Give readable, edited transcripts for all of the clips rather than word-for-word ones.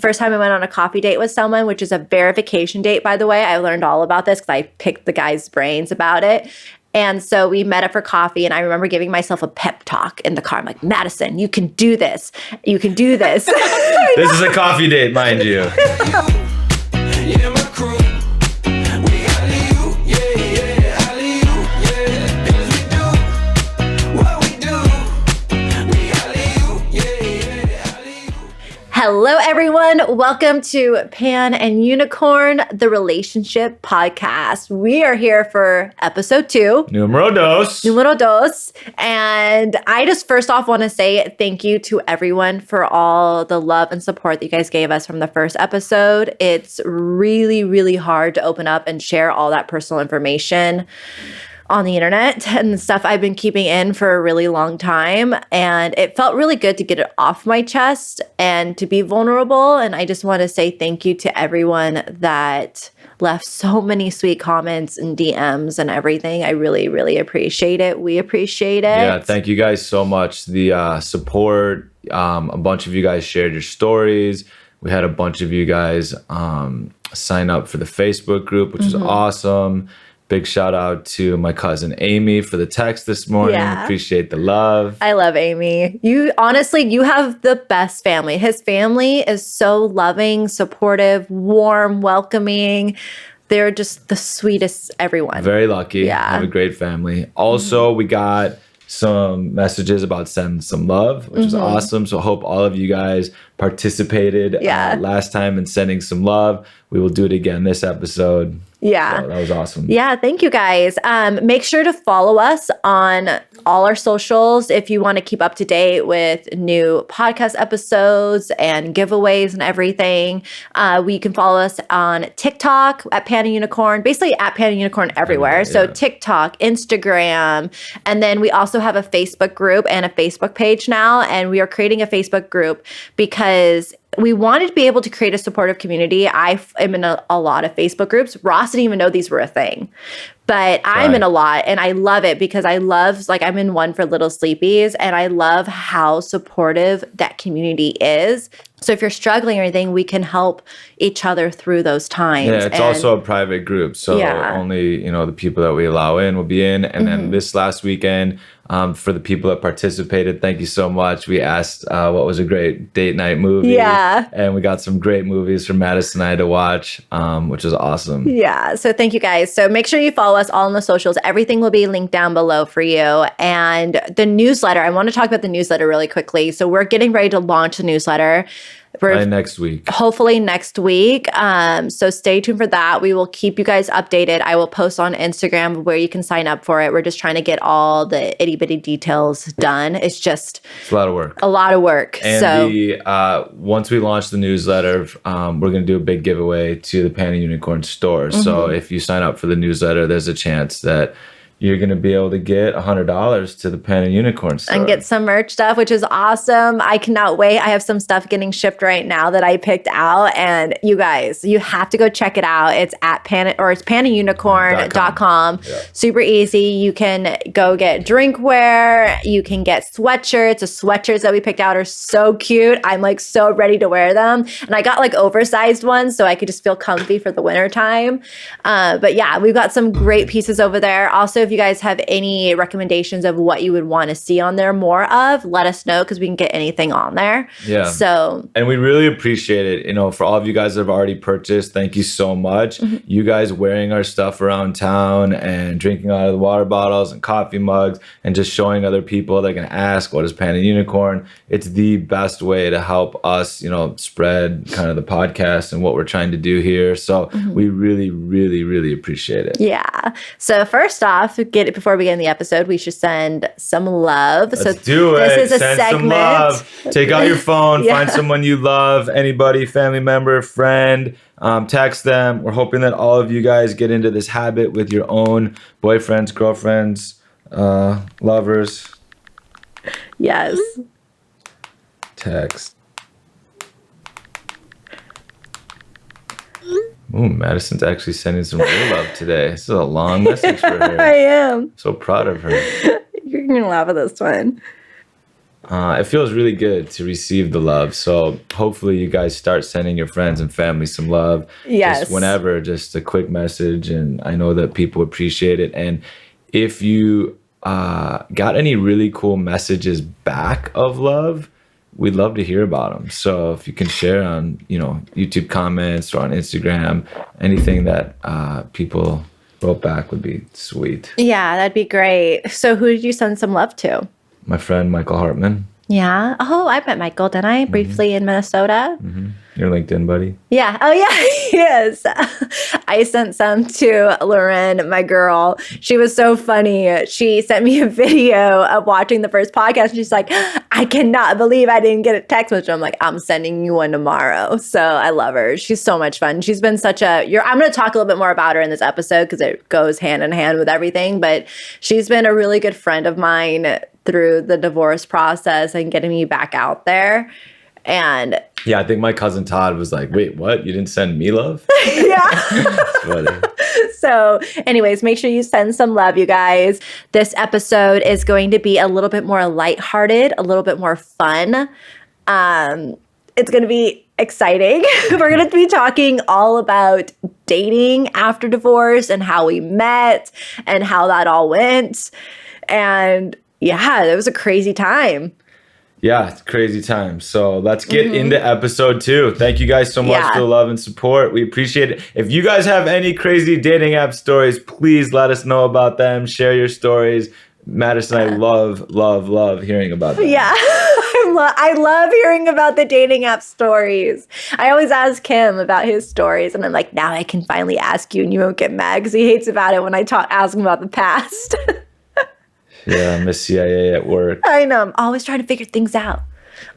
first time I went on a coffee date with someone, which is a verification date, by the way. I learned all about this because I picked the guy's brains about it. And so we met up for coffee, and I remember giving myself a pep talk in the car. I'm like, Madison, you can do this. You can do this. This is a coffee date, mind you. Hello, everyone. Welcome to Pan and Unicorn, the relationship podcast. We are here for episode 2. Numero dos. And I just first off want to say thank you to everyone for all the love and support that you guys gave us from the first episode. It's really, really hard to open up and share all that personal information on the internet and stuff I've been keeping in for a really long time. And it felt really good to get it off my chest and to be vulnerable. And I just want to say thank you to everyone that left so many sweet comments and DMs and everything. I really, really appreciate it. We appreciate it. Yeah, thank you guys so much. The support, a bunch of you guys shared your stories. We had a bunch of you guys sign up for the Facebook group, which is awesome. Big shout out to my cousin Amy for the text this morning. Yeah. Appreciate the love. I love Amy. You have the best family. His family is so loving, supportive, warm, welcoming. They're just the sweetest everyone. Very lucky. Yeah. Have a great family. Also, we got some messages about sending some love, which is awesome. So I hope all of you guys participated last time in sending some love. We will do it again this episode. Yeah. So that was awesome. Yeah, thank you guys. Make sure to follow us on all our socials if you want to keep up to date with new podcast episodes and giveaways and everything. You can follow us on TikTok at Pan and Unicorn, basically at Pan and Unicorn everywhere. So TikTok, Instagram, and then we also have a Facebook group and a Facebook page now. And we are creating a Facebook group because we wanted to be able to create a supportive community. I am in a lot of Facebook groups. Ross didn't even know these were a thing, but I'm in a lot and I love it because I'm in one for Little Sleepies and I love how supportive that community is. So if you're struggling or anything, we can help each other through those times. Yeah, it's also a private group. So only, the people that we allow in will be in. And then this last weekend, for the people that participated, thank you so much. We asked what was a great date night movie. Yeah. And we got some great movies for Madison and I to watch, which was awesome. Yeah. So thank you guys. So make sure you follow us all on the socials. Everything will be linked down below for you. And the newsletter, I want to talk about the newsletter really quickly. So we're getting ready to launch the newsletter. Next week. Hopefully next week. So stay tuned for that. We will keep you guys updated. I will post on Instagram where you can sign up for it. We're just trying to get all the itty bitty details done. It's a lot of work. A lot of work. And once we launch the newsletter, we're going to do a big giveaway to the Pan and Unicorn store. So if you sign up for the newsletter, there's a chance that you're going to be able to get $100 to the Pan and Unicorn store. And get some merch stuff, which is awesome. I cannot wait. I have some stuff getting shipped right now that I picked out. And you guys, you have to go check it out. It's at panandunicorn.com. Yeah. Super easy. You can go get drinkware. You can get sweatshirts. The sweatshirts that we picked out are so cute. I'm so ready to wear them. And I got oversized ones so I could just feel comfy for the winter time. But yeah, we've got some great pieces over there. Also, if you guys have any recommendations of what you would want to see on there more of, let us know because we can get anything on there. Yeah. And we really appreciate it. For all of you guys that have already purchased, thank you so much. You guys wearing our stuff around town and drinking out of the water bottles and coffee mugs and just showing other people that can ask, what is Pan and Unicorn? It's the best way to help us, spread kind of the podcast and what we're trying to do here. So we really, really, really appreciate it. Yeah. So first off, before we get in the episode, we should send some love. Let's do it. This is a send segment. Some love. Take out your phone, find someone you love, anybody, family member, friend, text them. We're hoping that all of you guys get into this habit with your own boyfriends, girlfriends, lovers. Yes. Text. Ooh, Madison's actually sending some real love today. This is a long message for her. I am. So proud of her. You're going to laugh at this one. it feels really good to receive the love. So hopefully you guys start sending your friends and family some love. Yes. Just whenever, just a quick message. And I know that people appreciate it. And if you got any really cool messages back of love, we'd love to hear about them. So if you can share on, YouTube comments or on Instagram, anything that people wrote back would be sweet. Yeah, that'd be great. So who did you send some love to? My friend Michael Hartman. Yeah. Oh, I met Michael, didn't I? Briefly in Minnesota. Mm-hmm. Your LinkedIn buddy. Yeah. Oh, yeah, he is. I sent some to Lauren, my girl. She was so funny. She sent me a video of watching the first podcast. She's like, I cannot believe I didn't get a text message. I'm like, I'm sending you one tomorrow. So I love her. She's so much fun. She's been such I'm going to talk a little bit more about her in this episode because it goes hand in hand with everything. But she's been a really good friend of mine through the divorce process and getting me back out there. And yeah, I think my cousin Todd was like, wait, what? You didn't send me love? Yeah. That's funny. So anyways, make sure you send some love, you guys. This episode is going to be a little bit more lighthearted, a little bit more fun. It's going to be exciting. We're going to be talking all about dating after divorce and how we met and how that all went. And yeah, it was a crazy time. Yeah, it's crazy time. So let's get into episode 2. Thank you guys so much for the love and support. We appreciate it. If you guys have any crazy dating app stories, please let us know about them. Share your stories. Madison, I love hearing about them. Yeah, I love hearing about the dating app stories. I always ask him about his stories, and I'm like, now I can finally ask you, and you won't get mad because he hates about it when I ask him about the past. Yeah, I'm a CIA at work. I know. I'm always trying to figure things out.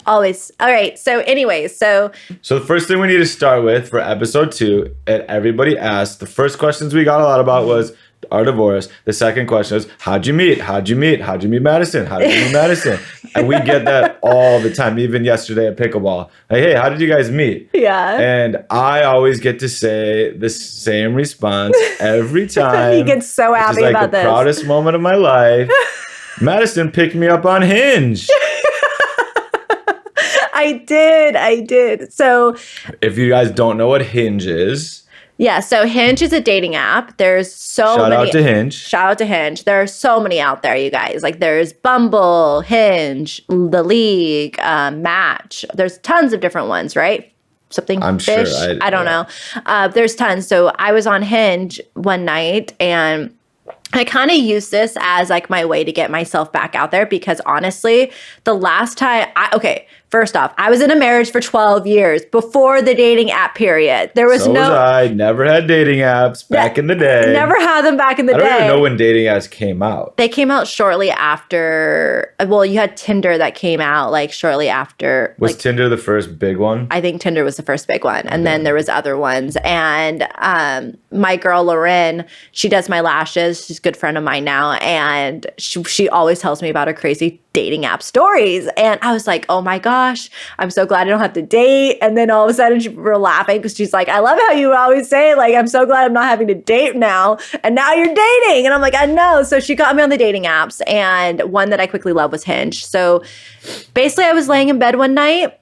Always. All right. So anyways, So the first thing we need to start with for episode 2, and everybody asked, the first questions we got a lot about was our divorce. The second question is, how'd you meet? How'd you meet? How'd you meet Madison? How did you meet Madison? And we get that all the time, even yesterday at pickleball. Like, hey, how did you guys meet? Yeah. And I always get to say the same response every time. He gets so happy about this. It's like the proudest moment of my life. Madison picked me up on Hinge. I did. So if you guys don't know what Hinge is. Yeah, so Hinge is a dating app. There's Shout out to Hinge. Shout out to Hinge. There are so many out there, you guys. Like there's Bumble, Hinge, The League, Match. There's tons of different ones, right? Something I'm fish. Sure. I don't know. There's tons. So I was on Hinge one night and I kind of use this as like my way to get myself back out there because honestly, the last time first off, I was in a marriage for 12 years before the dating app period. There was I never had dating apps back in the day. Never had them back in the day. I don't even know when dating apps came out. They came out shortly after. Well, you had Tinder that came out like shortly after. Was Tinder the first big one? I think Tinder was the first big one, and then there was other ones. And my girl Lauren, she does my lashes. She's a good friend of mine now, and she always tells me about her crazy dating app stories. And I was like, oh my gosh, I'm so glad I don't have to date. And then all of a sudden we're laughing because she's like, I love how you always say, like, I'm so glad I'm not having to date now. And now you're dating. And I'm like, I know. So she got me on the dating apps. And one that I quickly loved was Hinge. So basically I was laying in bed one night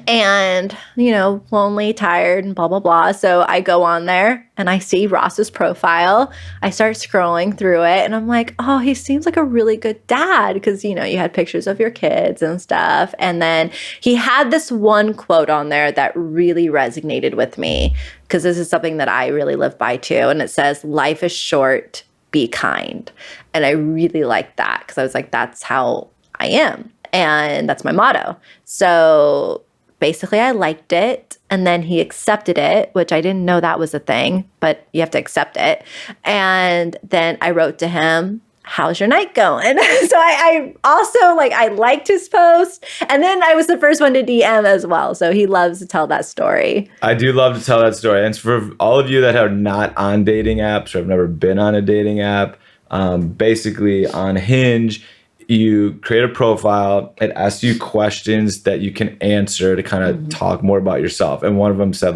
and, lonely, tired, and blah, blah, blah. So I go on there and I see Ross's profile. I start scrolling through it and I'm like, oh, he seems like a really good dad because, you had pictures of your kids and stuff. And then he had this one quote on there that really resonated with me because this is something that I really live by too. And it says, life is short, be kind. And I really liked that because I was like, that's how I am. And that's my motto. So basically, I liked it, and then he accepted it, which I didn't know that was a thing, but you have to accept it. And then I wrote to him, how's your night going? So I also, I liked his post, and then I was the first one to DM as well, so he loves to tell that story. I do love to tell that story, and for all of you that are not on dating apps or have never been on a dating app, basically on Hinge, you create a profile. It asks you questions that you can answer to kind of talk more about yourself. And one of them said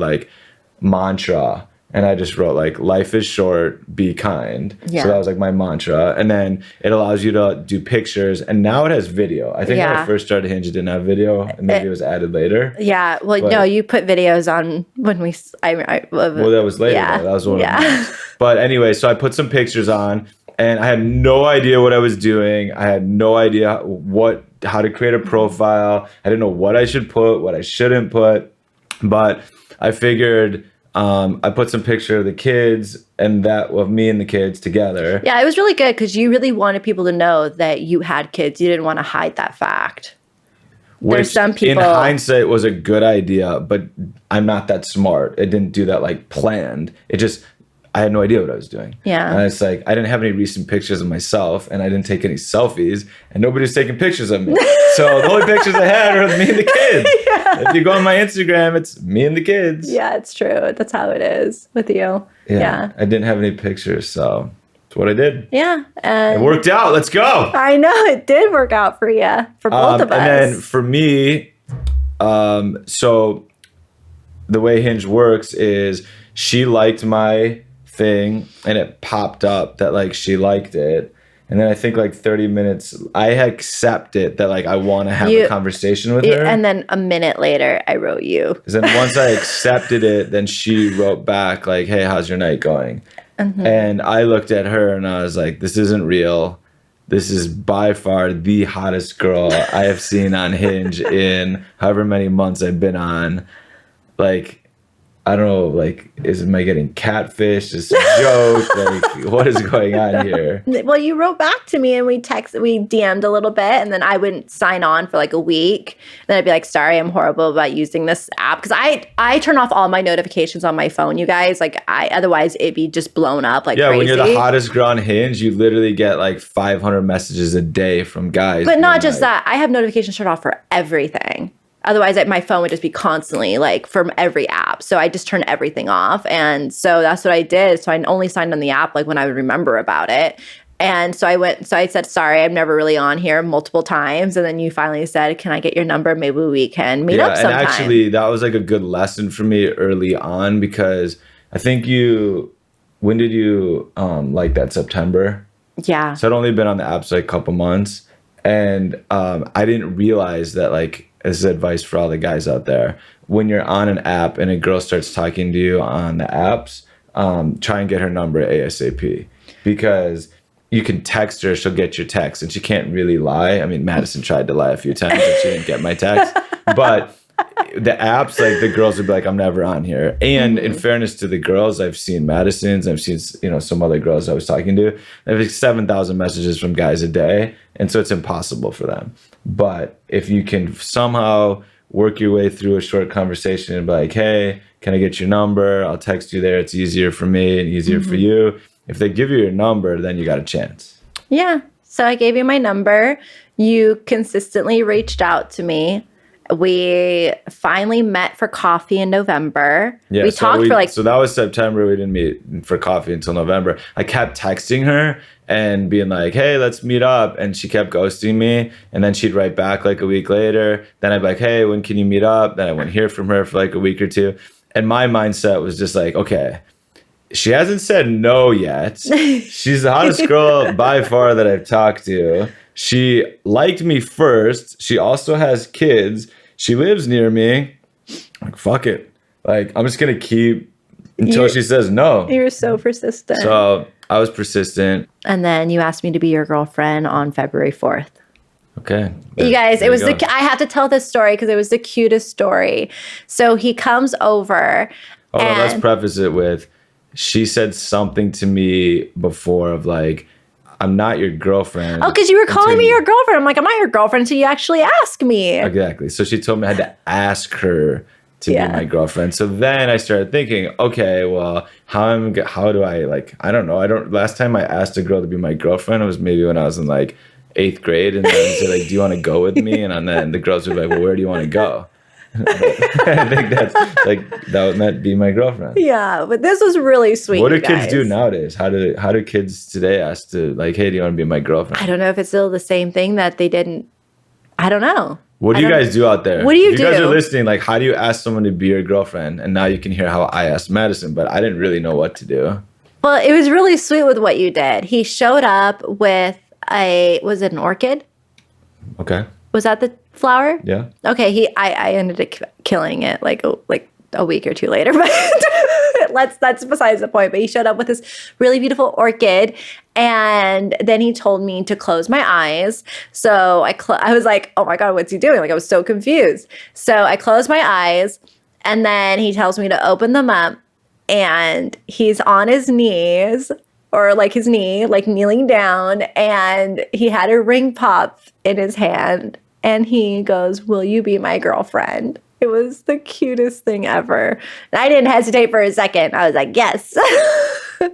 mantra. And I just wrote like, life is short, be kind. Yeah. So that was like my mantra. And then it allows you to do pictures. And now it has video. I think when I first started Hinge, it didn't have video. And maybe it was added later. Yeah. Well, no, you put videos on when we, well, that was later. Yeah. Though. That was one of them. But anyway, so I put some pictures on and I had no idea what I was doing. I had no idea how to create a profile. I didn't know what I should put, what I shouldn't put. But I figured, I put some picture of the kids and that of me and the kids together. Yeah, it was really good because you really wanted people to know that you had kids. You didn't want to hide that fact. There's some people. In hindsight, was a good idea, but I'm not that smart. It didn't do that like planned. I had no idea what I was doing. Yeah. And it's like, I didn't have any recent pictures of myself and I didn't take any selfies and nobody was taking pictures of me. So the only pictures I had were me and the kids. Yeah. If you go on my Instagram, it's me and the kids. Yeah, it's true. That's how it is with you. Yeah. I didn't have any pictures, so that's what I did. Yeah. And it worked out. Let's go. I know it did work out for you, for both of us. And then for me, so the way Hinge works is she liked my thing and it popped up that like she liked it, and then I think like 30 minutes I accept it that like I want to have a conversation with her, and then a minute later I wrote you. Then once I accepted it, then she wrote back like, hey, how's your night going? And I looked at her and I was like, this isn't real. This is by far the hottest girl I have seen on Hinge in however many months I've been on. Like, I don't know, like, am I getting catfished? Is it a joke? Like, what is going on here? Well, you wrote back to me and we DM'd a little bit, and then I wouldn't sign on for like a week. Then I'd be like, sorry, I'm horrible about using this app. Because I turn off all my notifications on my phone, you guys. Like, otherwise it'd be just blown up like crazy. When you're the hottest girl on Hinge, you literally get like 500 messages a day from guys. But not just that. I have notifications turned off for everything. Otherwise, my phone would just be constantly like from every app. So I just turn everything off. And so that's what I did. So I only signed on the app like when I would remember about it. And so I said, sorry, I'm never really on here multiple times. And then you finally said, can I get your number? Maybe we can meet up sometime. And actually, that was like a good lesson for me early on, because I think when did you like that, September? Yeah. So I'd only been on the apps like a couple months. And I didn't realize that, like, this is advice for all the guys out there. When you're on an app and a girl starts talking to you on the apps, try and get her number ASAP, because you can text her, she'll get your text, and she can't really lie. I mean, Madison tried to lie a few times and she didn't get my text. But the apps, like, the girls would be like, I'm never on here. And in fairness to the girls, I've seen Madison's, I've seen, some other girls I was talking to. I have like 7,000 messages from guys a day. And so it's impossible for them. But if you can somehow work your way through a short conversation and be like, hey, can I get your number? I'll text you there. It's easier for me and easier for you. If they give you your number, then you got a chance. Yeah. So I gave you my number. You consistently reached out to me. We finally met for coffee in November. Yeah, so that was September. We didn't meet for coffee until November. I kept texting her and being like, hey, let's meet up. And she kept ghosting me. And then she'd write back like a week later. Then I'd be like, hey, when can you meet up? Then I wouldn't hear from her for like a week or two. And my mindset was just like, okay, she hasn't said no yet. She's the hottest girl by far that I've talked to. She liked me first. She also has kids. She lives near me. Like, fuck it. Like, I'm just going to keep until she says no. You're so persistent. So I was persistent. And then you asked me to be your girlfriend on February 4th. Okay. You guys, it was I have to tell this story because it was the cutest story. So he comes over. Oh, no, let's preface it with, she said something to me before of like, I'm not your girlfriend. Oh, because you were calling me your girlfriend. I'm like, I'm not your girlfriend until you actually ask me. Exactly. So she told me I had to ask her to be my girlfriend. So then I started thinking, okay, well, how do I, like, I don't know. Last time I asked a girl to be my girlfriend, it was maybe when I was in like 8th grade. And then I said, like, do you want to go with me? And then the girls would be like, well, where do you want to go? I think that's like, that meant be my girlfriend. Yeah, but this was really sweet. What do kids do nowadays? How do kids today ask to, like, hey, do you want to be my girlfriend? I don't know if it's still the same thing that they didn't. I don't know. What do you guys do out there? What do you if you guys do? are listening, like, how do you ask someone to be your girlfriend? And now you can hear how I asked Madison, but I didn't really know what to do. Well, it was really sweet with what you did. He showed up with was it an orchid? Okay. Was that the flower? Yeah. Okay. I ended up killing it like a week or two later, but that's besides the point. But he showed up with this really beautiful orchid, and then he told me to close my eyes. So I was like, oh my God, what's he doing? Like, I was so confused. So I closed my eyes, and then he tells me to open them up, and he's on his knees, or like his knee, like kneeling down, and he had a ring pop in his hand, and he goes, "Will you be my girlfriend?" It was the cutest thing ever. And I didn't hesitate for a second. I was like, yes.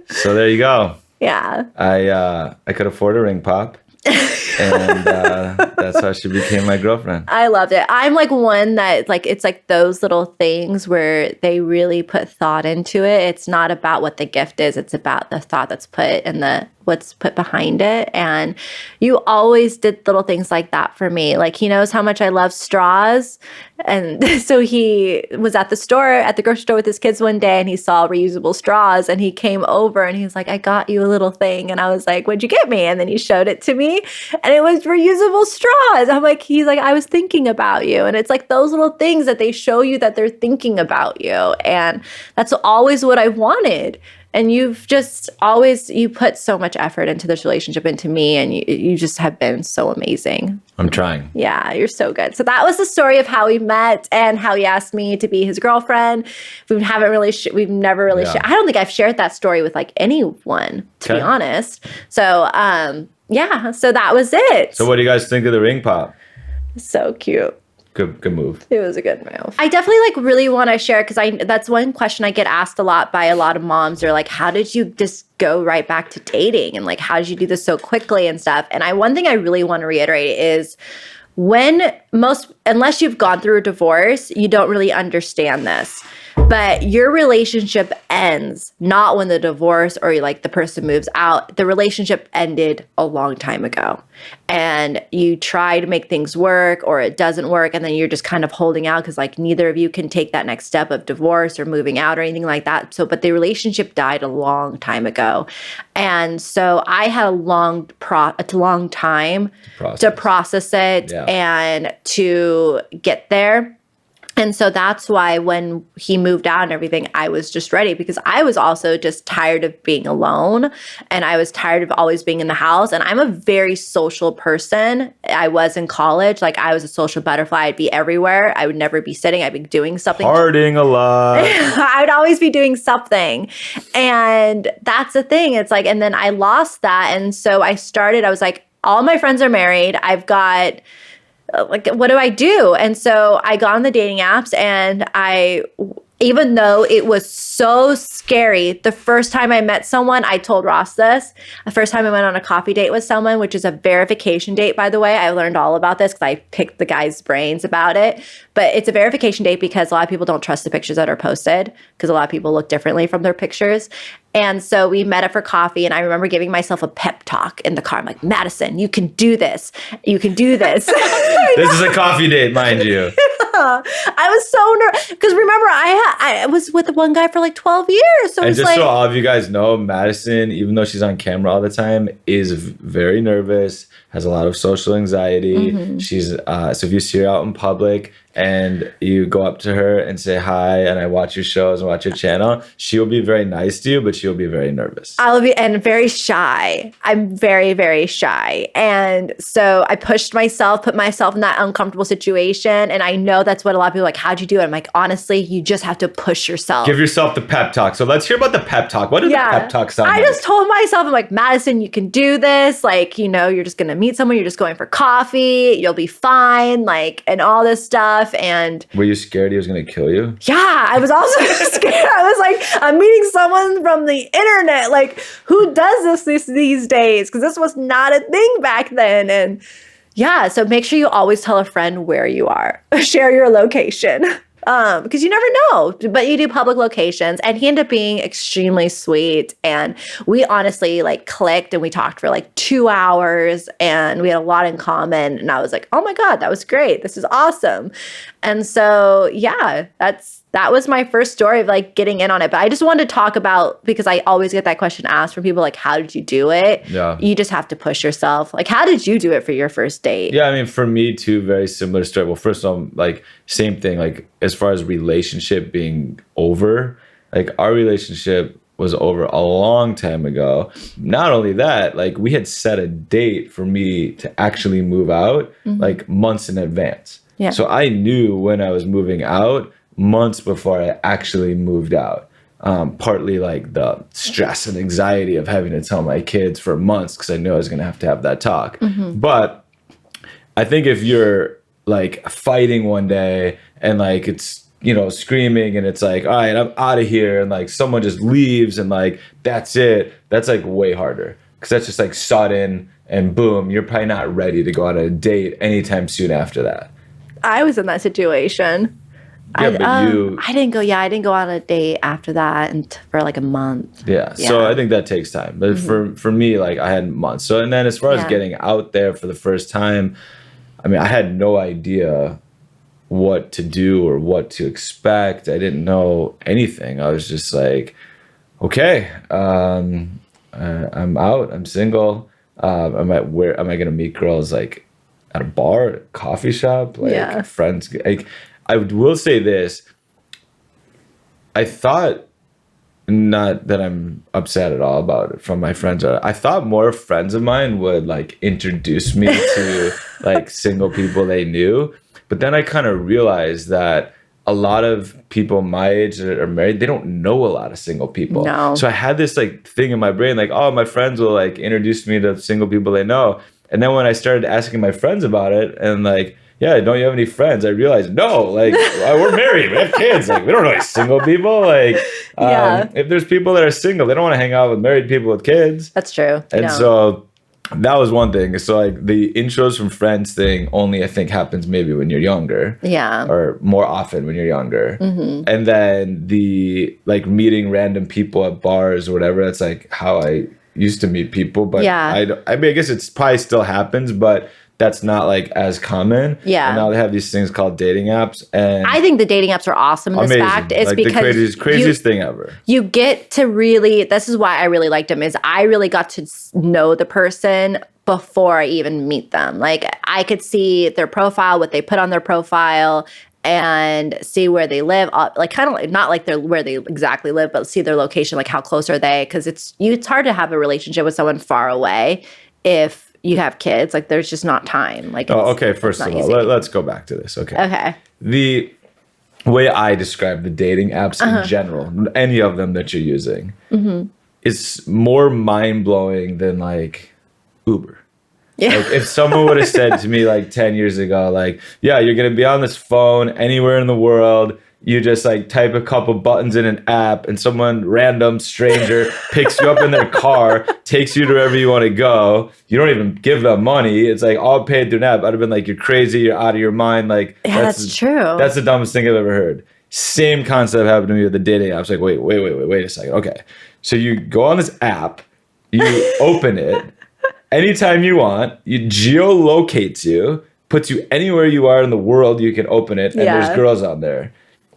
So there you go. Yeah. I could afford a ring pop. And that's how she became my girlfriend. I loved it. I'm like one that like, it's like those little things where they really put thought into it. It's not about what the gift is. It's about the thought that's put and what's put behind it. And you always did little things like that for me. Like, he knows how much I love straws. And so he was at the grocery store with his kids one day, and he saw reusable straws, and he came over and he's like, "I got you a little thing." And I was like, "What'd you get me?" And then he showed it to me, and it was reusable straws. He's like, "I was thinking about you." And it's like those little things that they show you that they're thinking about you. And that's always what I wanted. And you've just always, you put so much effort into this relationship, into me, and you just have been so amazing. I'm trying. Yeah, you're so good. So that was the story of how we met and how he asked me to be his girlfriend. We've never really shared. I don't think I've shared that story with like anyone, to be honest. So, yeah, so that was it. So what do you guys think of the ring pop? So cute. Good move. It was a good move. I definitely like really want to share, because that's one question I get asked a lot by a lot of moms. They're like, how did you just go right back to dating? And like, how did you do this so quickly and stuff? And one thing I really want to reiterate is unless you've gone through a divorce, you don't really understand this. But your relationship ends not when the divorce or like the person moves out. The relationship ended a long time ago. And you try to make things work, or it doesn't work. And then you're just kind of holding out because like neither of you can take that next step of divorce or moving out or anything like that. But the relationship died a long time ago. And so I had a long time to process it and to get there. And so that's why when he moved out and everything, I was just ready, because I was also just tired of being alone, and I was tired of always being in the house. And I'm a very social person. I was in college. Like, I was a social butterfly. I'd be everywhere. I would never be sitting. I'd be doing something. Partying a lot. I'd always be doing something. And that's the thing. It's like, and then I lost that. And so I was like, all my friends are married. I've got... like, what do I do? And so I got on the dating apps, and even though it was so scary, the first time I met someone, I told Ross this, the first time I went on a coffee date with someone, which is a verification date, by the way. I learned all about this because I picked the guy's brains about it. But it's a verification date because a lot of people don't trust the pictures that are posted, because a lot of people look differently from their pictures. And so we met up for coffee, and I remember giving myself a pep talk in the car. I'm like, "Madison, you can do this. You can do this." This is a coffee date, mind you. I was so nervous because remember I was with one guy for like 12 years. So and it's just like, so all of you guys know, Madison, even though she's on camera all the time, is very nervous, has a lot of social anxiety. Mm-hmm. She's so if you see her out in public and you go up to her and say hi, and I watch your shows and watch your channel, she will be very nice to you, but she'll be very nervous. And very shy. I'm very, very shy. And so I put myself in that uncomfortable situation. And I know that's what a lot of people are like, how'd you do it? I'm like, honestly, you just have to push yourself. Give yourself the pep talk. So let's hear about the pep talk. What does the pep talk sound like? I just told myself, I'm like, "Madison, you can do this. Like, you're just going to meet someone. You're just going for coffee. You'll be fine." Like, and all this stuff. And were you scared he was going to kill you? Yeah, I was also scared. I was like, I'm meeting someone from the internet. Like, who does this these days? Because this was not a thing back then. And yeah, so make sure you always tell a friend where you are. Share your location. Because you never know. But you do public locations, and he ended up being extremely sweet. And we honestly like clicked, and we talked for like 2 hours, and we had a lot in common. And I was like, oh my God, that was great. This is awesome. And so, yeah, that was my first story of like getting in on it. But I just wanted to talk about, because I always get that question asked from people, like, how did you do it? Yeah. You just have to push yourself. Like, how did you do it for your first date? Yeah, I mean, for me too, very similar story. Well, first of all, like same thing, like as far as relationship being over, like our relationship was over a long time ago. Not only that, like we had set a date for me to actually move out like months in advance. Yeah. So I knew when I was moving out months before I actually moved out. Partly like the stress and anxiety of having to tell my kids for months because I knew I was going to have that talk. But I think if you're like fighting one day and like it's, you know, screaming and it's like, all right, I'm out of here. And like someone just leaves and like, that's it. That's like way harder because that's just like sudden and boom, you're probably not ready to go on a date anytime soon after that. I was in that situation. Yeah, but I didn't go on a date after that and for like a month. Yeah. So I think that takes time. But for me, like I had months. So, and then as far as getting out there for the first time, I mean, I had no idea what to do or what to expect. I didn't know anything. I was just like, okay, I'm out. I'm single. Where am I going to meet girls? Like at a bar, a coffee shop, like friends. Like, I will say this. I thought, not that I'm upset at all about it from my friends. I thought more friends of mine would like introduce me to like single people they knew. But then I kind of realized that a lot of people my age that are married, they don't know a lot of single people. No. So I had this like thing in my brain, like, oh, my friends will like introduce me to single people they know. And then when I started asking my friends about it and like, yeah, don't you have any friends? I realized, no, like we're married, we have kids, like we don't know any single people. Like, if there's people that are single, they don't want to hang out with married people with kids. That's true. And so that was one thing. So like the intros from friends thing only I think happens maybe when you're younger. Yeah. Or more often when you're younger. And then the like meeting random people at bars or whatever, that's like how I used to meet people. But I mean, I guess it's probably still happens, but that's not like as common. Yeah. And now they have these things called dating apps. And I think the dating apps are awesome in this fact. It's like because the craziest thing ever. You get to really, this is why I really liked them, is I really got to know the person before I even meet them. Like I could see their profile, what they put on their profile, and see where they live, like kind of like not like they're where they exactly live, but see their location, like how close are they? Because it's hard to have a relationship with someone far away if you have kids. Like there's just not time. Like okay. First of all, let's go back to this. Okay. The way I describe the dating apps in general, any of them that you're using, is more mind blowing than like Uber. Yeah. Like if someone would have said to me like 10 years ago, like, yeah, you're going to be on this phone anywhere in the world. You just like type a couple buttons in an app and someone random stranger picks you up in their car, takes you to wherever you want to go. You don't even give them money. It's like all paid through an app. I'd have been like, you're crazy. You're out of your mind. Like, yeah, that's true. That's the dumbest thing I've ever heard. Same concept happened to me with the dating apps. Like, wait a second. Okay. So you go on this app, you open it. Anytime you want, you geolocates you, puts you anywhere you are in the world, you can open it, and there's girls on there.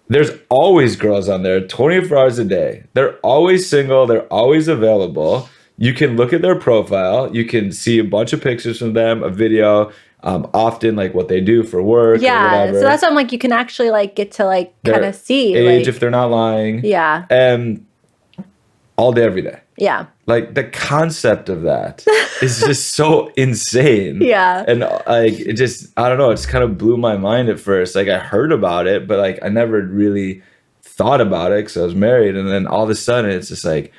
There's always girls on there 24 hours a day. They're always single. They're always available. You can look at their profile. You can see a bunch of pictures from them, a video, often like what they do for work or whatever. So that's what I'm like, you can actually like get to like kind of see. Age, if they're not lying. Yeah. And all day, every day. Yeah. Like the concept of that is just so insane. Yeah. And like, it just, I don't know, it just kind of blew my mind at first. Like I heard about it, but like I never really thought about it because I was married. And then all of a sudden it's just like,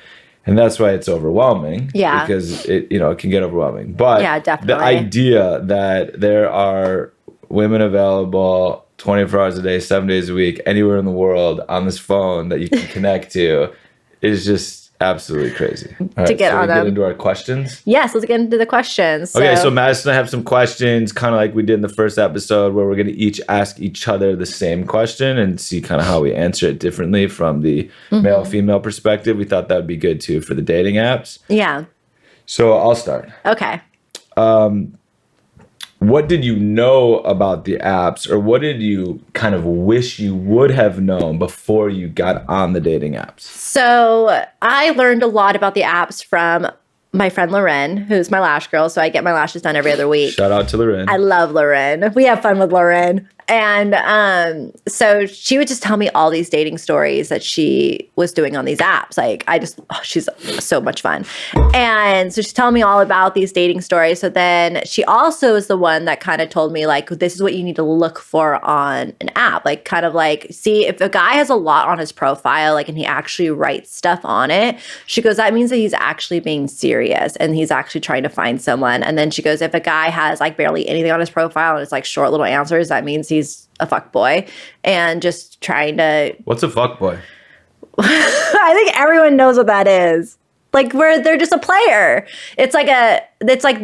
and that's why it's overwhelming. Yeah. Because it, it can get overwhelming. But yeah, definitely. The idea that there are women available 24 hours a day, 7 days a week, anywhere in the world on this phone that you can connect to is just, Absolutely crazy. All to right, get so on we them. get into our questions. Yes, let's get into the questions. Okay, so Madison, I have some questions, kind of like we did in the first episode, where we're going to each ask each other the same question and see kind of how we answer it differently from the male-female perspective. We thought that would be good too for the dating apps. Yeah. So I'll start. Okay. What did you know about the apps, or what did you kind of wish you would have known before you got on the dating apps? So I learned a lot about the apps from my friend Lauren, who's my lash girl. So I get my lashes done every other week. Shout out to Lauren. I love Lauren. We have fun with Lauren. And so she would just tell me all these dating stories that she was doing on these apps. Like she's so much fun. And so she's telling me all about these dating stories. So then she also is the one that kind of told me like, this is what you need to look for on an app. Like kind of like, see if a guy has a lot on his profile, like, and he actually writes stuff on it. She goes, that means that he's actually being serious and he's actually trying to find someone. And then she goes, if a guy has like barely anything on his profile and it's like short little answers, that means he's a fuck boy and just trying to. What's a fuck boy? I think everyone knows what that is. Like where they're just a player. It's like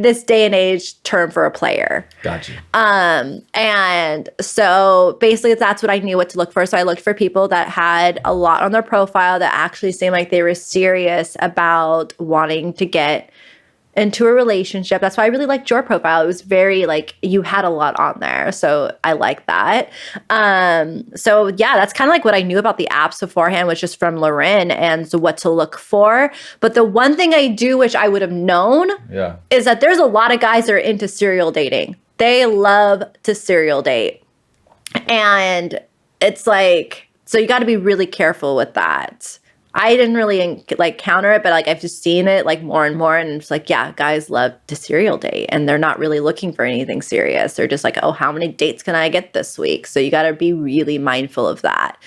this day and age term for a player. Gotcha. And so basically that's what I knew what to look for. So I looked for people that had a lot on their profile that actually seemed like they were serious about wanting to get into a relationship. That's why I really liked your profile. It was very like you had a lot on there. So I like that. So yeah, that's kind of like what I knew about the apps beforehand, was just from Lauren and so what to look for. But the one thing I do wish I would have known is that there's a lot of guys that are into serial dating. They love to serial date. And it's like, so you got to be really careful with that. I didn't really like counter it, but like I've just seen it like more and more, and it's like, yeah, guys love to serial date and they're not really looking for anything serious. They're just like, oh, how many dates can I get this week? So you got to be really mindful of that.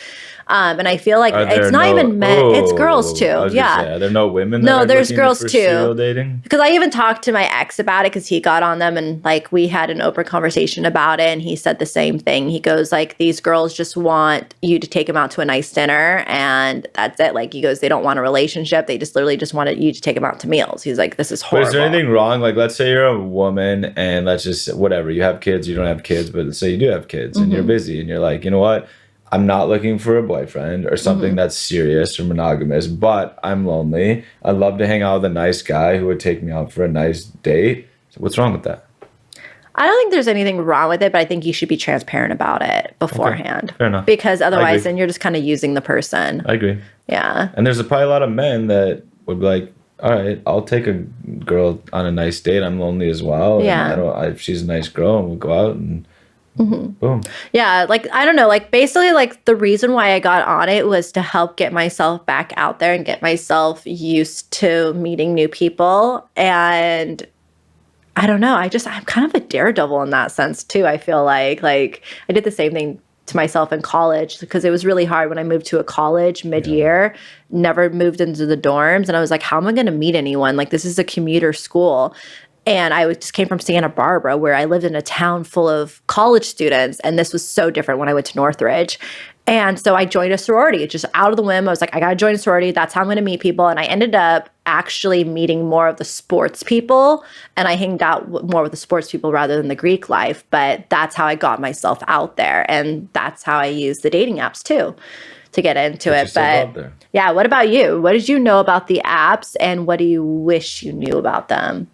And I feel like it's not even men, it's girls too. Yeah. Are there no women? No, there's girls too. Serial dating? Because I even talked to my ex about it because he got on them and like we had an open conversation about it. And he said the same thing. He goes like, these girls just want you to take them out to a nice dinner and that's it. Like he goes, they don't want a relationship. They just literally just wanted you to take them out to meals. He's like, this is horrible. But is there anything wrong? Like, let's say you're a woman and let's just, whatever, you have kids, you don't have kids, but let's say you do have kids and you're busy and you're like, you know what? I'm not looking for a boyfriend or something that's serious or monogamous, but I'm lonely. I'd love to hang out with a nice guy who would take me out for a nice date. So what's wrong with that? I don't think there's anything wrong with it, but I think you should be transparent about it beforehand. Okay. Fair enough. Because otherwise then you're just kind of using the person. I agree. Yeah. And there's probably a lot of men that would be like, all right, I'll take a girl on a nice date. I'm lonely as well. Yeah. And if she's a nice girl and we'll go out and boom. Yeah, like I don't know, like basically like the reason why I got on it was to help get myself back out there and get myself used to meeting new people. And I don't know, I'm kind of a daredevil in that sense too. I feel like I did the same thing to myself in college because it was really hard when I moved to a college mid-year, never moved into the dorms. And I was like, how am I going to meet anyone? Like this is a commuter school. And I just came from Santa Barbara, where I lived in a town full of college students. And this was so different when I went to Northridge. And so I joined a sorority just out of the whim. I was like, I got to join a sorority. That's how I'm going to meet people. And I ended up actually meeting more of the sports people. And I hanged out more with the sports people rather than the Greek life. But that's how I got myself out there. And that's how I use the dating apps too to get into it. But yeah, what about you? What did you know about the apps and what do you wish you knew about them?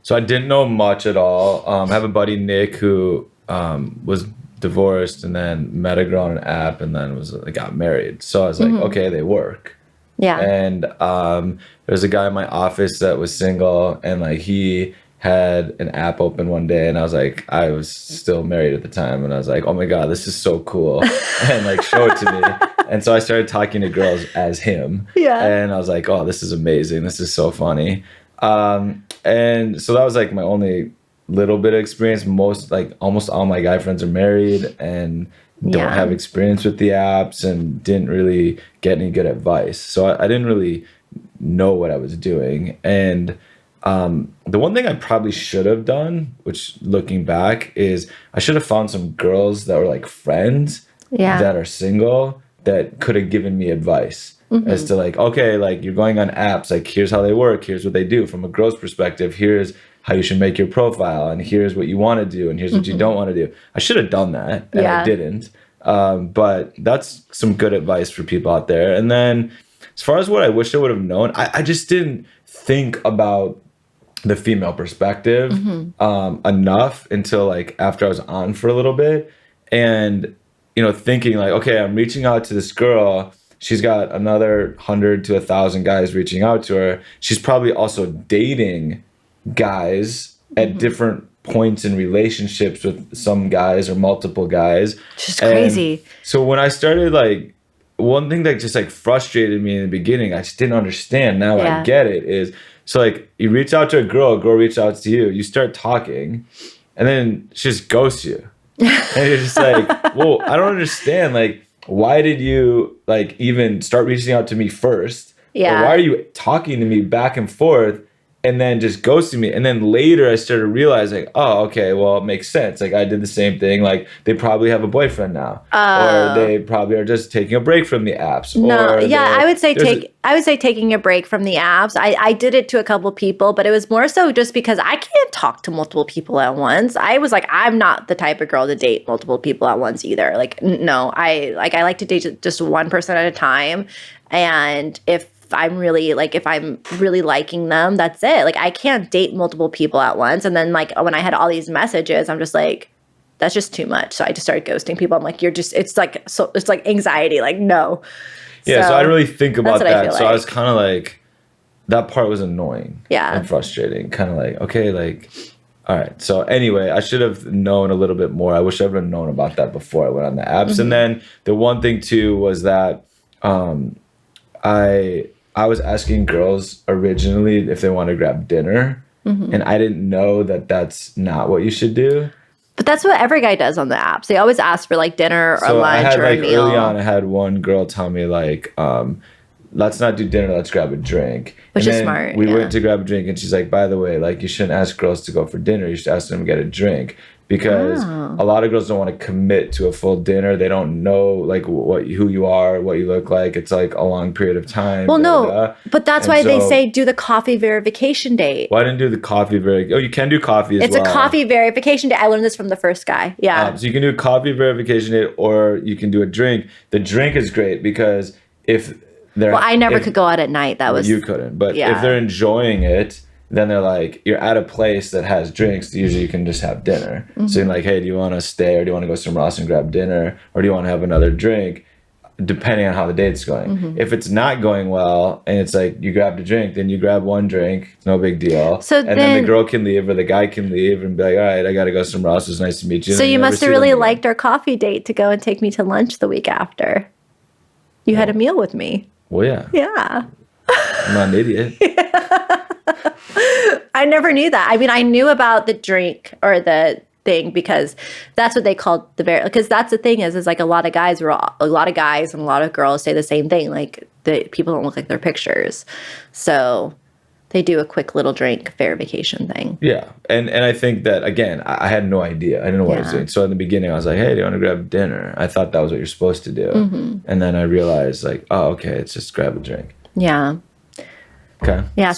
So I didn't know much at all. I have a buddy, Nick, who was divorced and then met a girl on an app and then got married. So I was like, okay, they work. Yeah. And there's a guy in my office that was single and like he had an app open one day and I was still married at the time and I was like, oh my God, this is so cool. And like show it to me. And so I started talking to girls as him. Yeah. And I was like, oh, this is amazing. This is so funny. And so that was like my only little bit of experience. Almost all my guy friends are married and don't have experience with the apps and didn't really get any good advice. So I didn't really know what I was doing. And the one thing I probably should have done, which looking back, is I should have found some girls that were like friends that are single that could have given me advice as to like, okay, like you're going on apps, like here's how they work, here's what they do from a girl's perspective, here's how you should make your profile, and here's what you want to do, and here's what you don't want to do. I should have done that, and I didn't. But that's some good advice for people out there. And then as far as what I wish I would have known, I just didn't think about the female perspective enough until like after I was on for a little bit. And, you know, thinking like, okay, I'm reaching out to this girl. She's got another 100 to 1,000 guys reaching out to her. She's probably also dating guys at different points in relationships with some guys or multiple guys. Just crazy. So when I started, like, one thing that just like frustrated me in the beginning, I just didn't understand. Now I get it, is so like you reach out to a girl reaches out to you, you start talking, and then she just ghosts you. And you're just like, whoa, I don't understand. Like, why did you like even start reaching out to me first? Yeah. Or why are you talking to me back and forth and then just ghosting me? And then later I started realizing, oh, okay, well, it makes sense. Like I did the same thing. Like they probably have a boyfriend now, or they probably are just taking a break from the apps. No, yeah, I would say taking a break from the apps. I did it to a couple people, but it was more so just because I can't talk to multiple people at once. I was like, I'm not the type of girl to date multiple people at once either. Like, no, I like to date just one person at a time. And if I'm really liking them, that's it. Like I can't date multiple people at once. And then like when I had all these messages, I'm just like, that's just too much. So I just started ghosting people. I'm like, it's like anxiety. Like, no. Yeah. So I didn't really think about that. So like. I was kind of like, that part was annoying. Yeah. And frustrating. Kind of like, okay, like, all right. So anyway, I should have known a little bit more. I wish I would have known about that before I went on the apps. And then the one thing too was that I was asking girls originally if they want to grab dinner, and I didn't know that that's not what you should do. But that's what every guy does on the apps. They always ask for like dinner or lunch or a meal. Early on, I had one girl tell me like, let's not do dinner, let's grab a drink. Which is smart. We went to grab a drink, and she's like, by the way, like you shouldn't ask girls to go for dinner. You should ask them to get a drink. Because a lot of girls don't want to commit to a full dinner. They don't know like who you are, what you look like. It's like a long period of time. Well, no, but that's why they say do the coffee verification date. Well, I didn't do the coffee Oh, you can do coffee as well. It's a coffee verification date. I learned this from the first guy. Yeah. So you can do a coffee verification date, or you can do a drink. The drink is great because if they're... Well, I never could go out at night. That was... You couldn't. But if they're enjoying it... Then they're like, you're at a place that has drinks. Usually you can just have dinner. So you're like, hey, do you want to stay, or do you want to go somewhere else and grab dinner? Or do you want to have another drink? Depending on how the date's going. If it's not going well and it's like you grabbed a drink, then you grab one drink. It's no big deal. And then the girl can leave or the guy can leave and be like, all right, I got to go somewhere else. It's nice to meet you. So you must have really liked our coffee date to go and take me to lunch the week after. You had a meal with me. Well, yeah. Yeah. I'm not an idiot. I never knew that. I mean, I knew about the drink or the thing because that's what they called because that's the thing is like a lot of guys and a lot of girls say the same thing. Like the people don't look like their pictures. So they do a quick little drink verification thing. Yeah. And I think that, again, I had no idea. I didn't know what I was doing. So in the beginning, I was like, hey, do you want to grab dinner? I thought that was what you're supposed to do. And then I realized like, oh, okay, it's just grab a drink. Yeah. Okay. Yeah.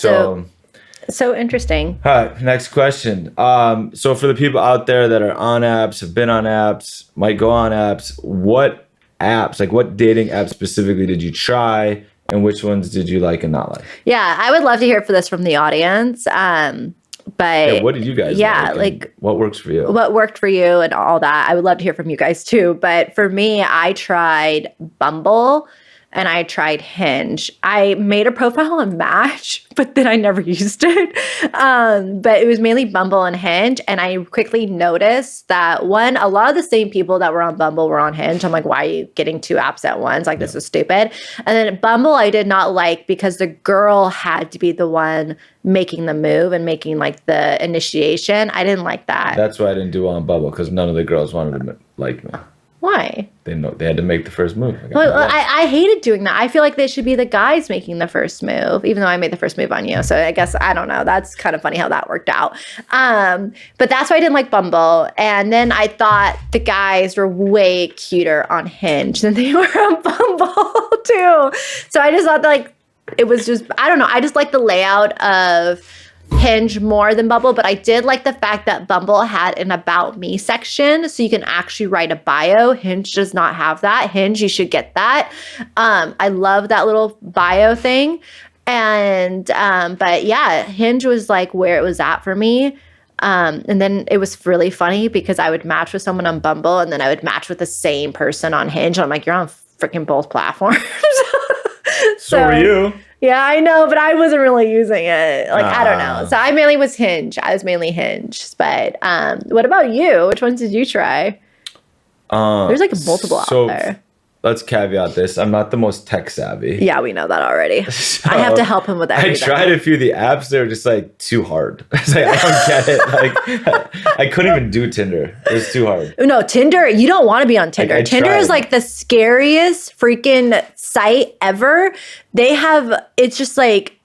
So interesting. All right. Next question. So for the people out there that are on apps, have been on apps, might go on apps, what apps, like what dating apps specifically did you try, and which ones did you like and not like? Yeah, I would love to hear for this from the audience. But what did you guys like what works for you? What worked for you and all that. I would love to hear from you guys too. But for me, I tried Bumble and I tried Hinge. I made a profile on Match, but then I never used it. But it was mainly Bumble and Hinge. And I quickly noticed that a lot of the same people that were on Bumble were on Hinge. I'm like, why are you getting two apps at once? Like, this is stupid. And then Bumble I did not like because the girl had to be the one making the move and making like the initiation. I didn't like that. That's why I didn't do well on Bumble, because none of the girls wanted to like me. Why? They had to make the first move. Well, I hated doing that. I feel like they should be the guys making the first move, even though I made the first move on you. So I guess, I don't know. That's kind of funny how that worked out. But that's why I didn't like Bumble. And then I thought the guys were way cuter on Hinge than they were on Bumble too. So I just thought that, like, it was just, I don't know. I just like the layout of Hinge more than Bumble, but I did like the fact that Bumble had an About Me section, so you can actually write a bio. Hinge does not have that. Hinge, you should get that. I love that little bio thing. And but yeah, Hinge was like where it was at for me. And then it was really funny because I would match with someone on Bumble and then I would match with the same person on Hinge. And I'm like, you're on freaking both platforms. So were you. Yeah, I know, but I wasn't really using it. Like, I don't know. So I mainly was Hinge. I was mainly Hinge. But what about you? Which ones did you try? There's like multiple out there. Let's caveat this. I'm not the most tech savvy. Yeah, we know that already. So I have to help him with everything. I tried a few of the apps. They were just like too hard. It's like, I don't get it. Like, I couldn't even do Tinder. It was too hard. No, Tinder, you don't want to be on Tinder. Tinder is like the scariest freaking site ever. It's just like,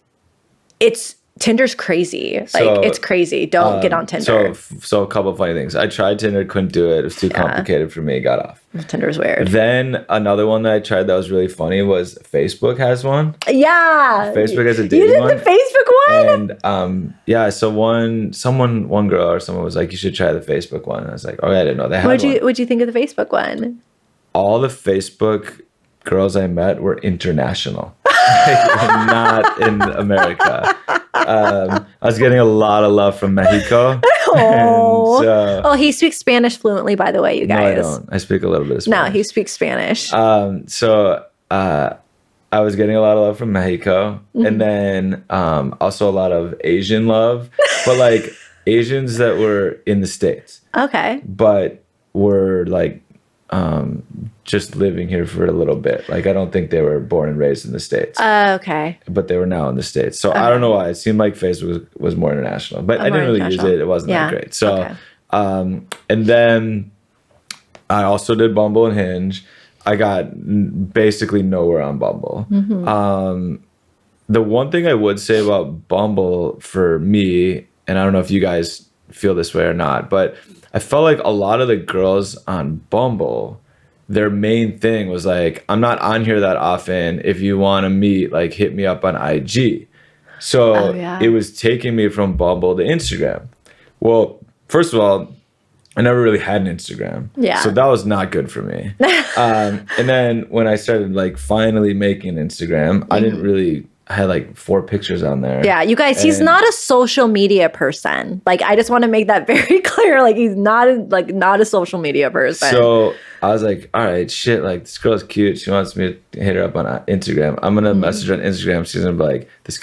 Tinder's crazy. Like, it's crazy. Don't get on Tinder. So a couple of funny things. I tried Tinder, couldn't do it. It was too complicated for me. Got off. Tinder's weird. Then another one that I tried that was really funny was Facebook has one. Yeah. Facebook has a dating one. You did the Facebook one? And yeah, so one girl or someone was like, you should try the Facebook one. I was like, oh, I didn't know they had one. What'd you think of the Facebook one? All the Facebook girls I met were international. Not in America. I was getting a lot of love from Mexico. Oh, he speaks Spanish fluently, by the way, you guys. No, I don't. I speak a little bit of Spanish. No, he speaks Spanish. So I was getting a lot of love from Mexico, and then also a lot of Asian love, but like Asians that were in the States. Okay. But were like just living here for a little bit. Like, I don't think they were born and raised in the States. Okay. But they were now in the States. So I don't know why. It seemed like Facebook was more international. But I didn't really use it. It wasn't that great. So, and then I also did Bumble and Hinge. I got basically nowhere on Bumble. The one thing I would say about Bumble for me, and I don't know if you guys feel this way or not, but I felt like a lot of the girls on Bumble, their main thing was like, I'm not on here that often. If you want to meet, like, hit me up on IG. So it was taking me from Bumble to Instagram. Well, first of all, I never really had an Instagram. Yeah. So that was not good for me. And then when I started like finally making an Instagram, I had like 4 pictures on there. Yeah, you guys, he's not a social media person. Like, I just want to make that very clear. Like, he's not a social media person. So I was like, all right, shit, like, this girl's cute. She wants me to hit her up on Instagram. I'm going to message her on Instagram. She's going to be like, this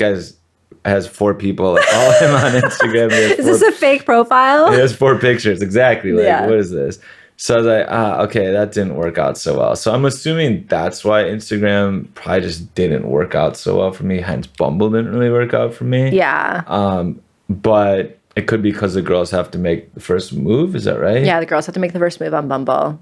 has 4 people. Like, follow him on Instagram. Is this a fake profile? He has 4 pictures. Exactly. Like, what is this? So I was like, okay, that didn't work out so well. So I'm assuming that's why Instagram probably just didn't work out so well for me. Hence, Bumble didn't really work out for me. Yeah. But it could be because the girls have to make the first move. Is that right? Yeah, the girls have to make the first move on Bumble,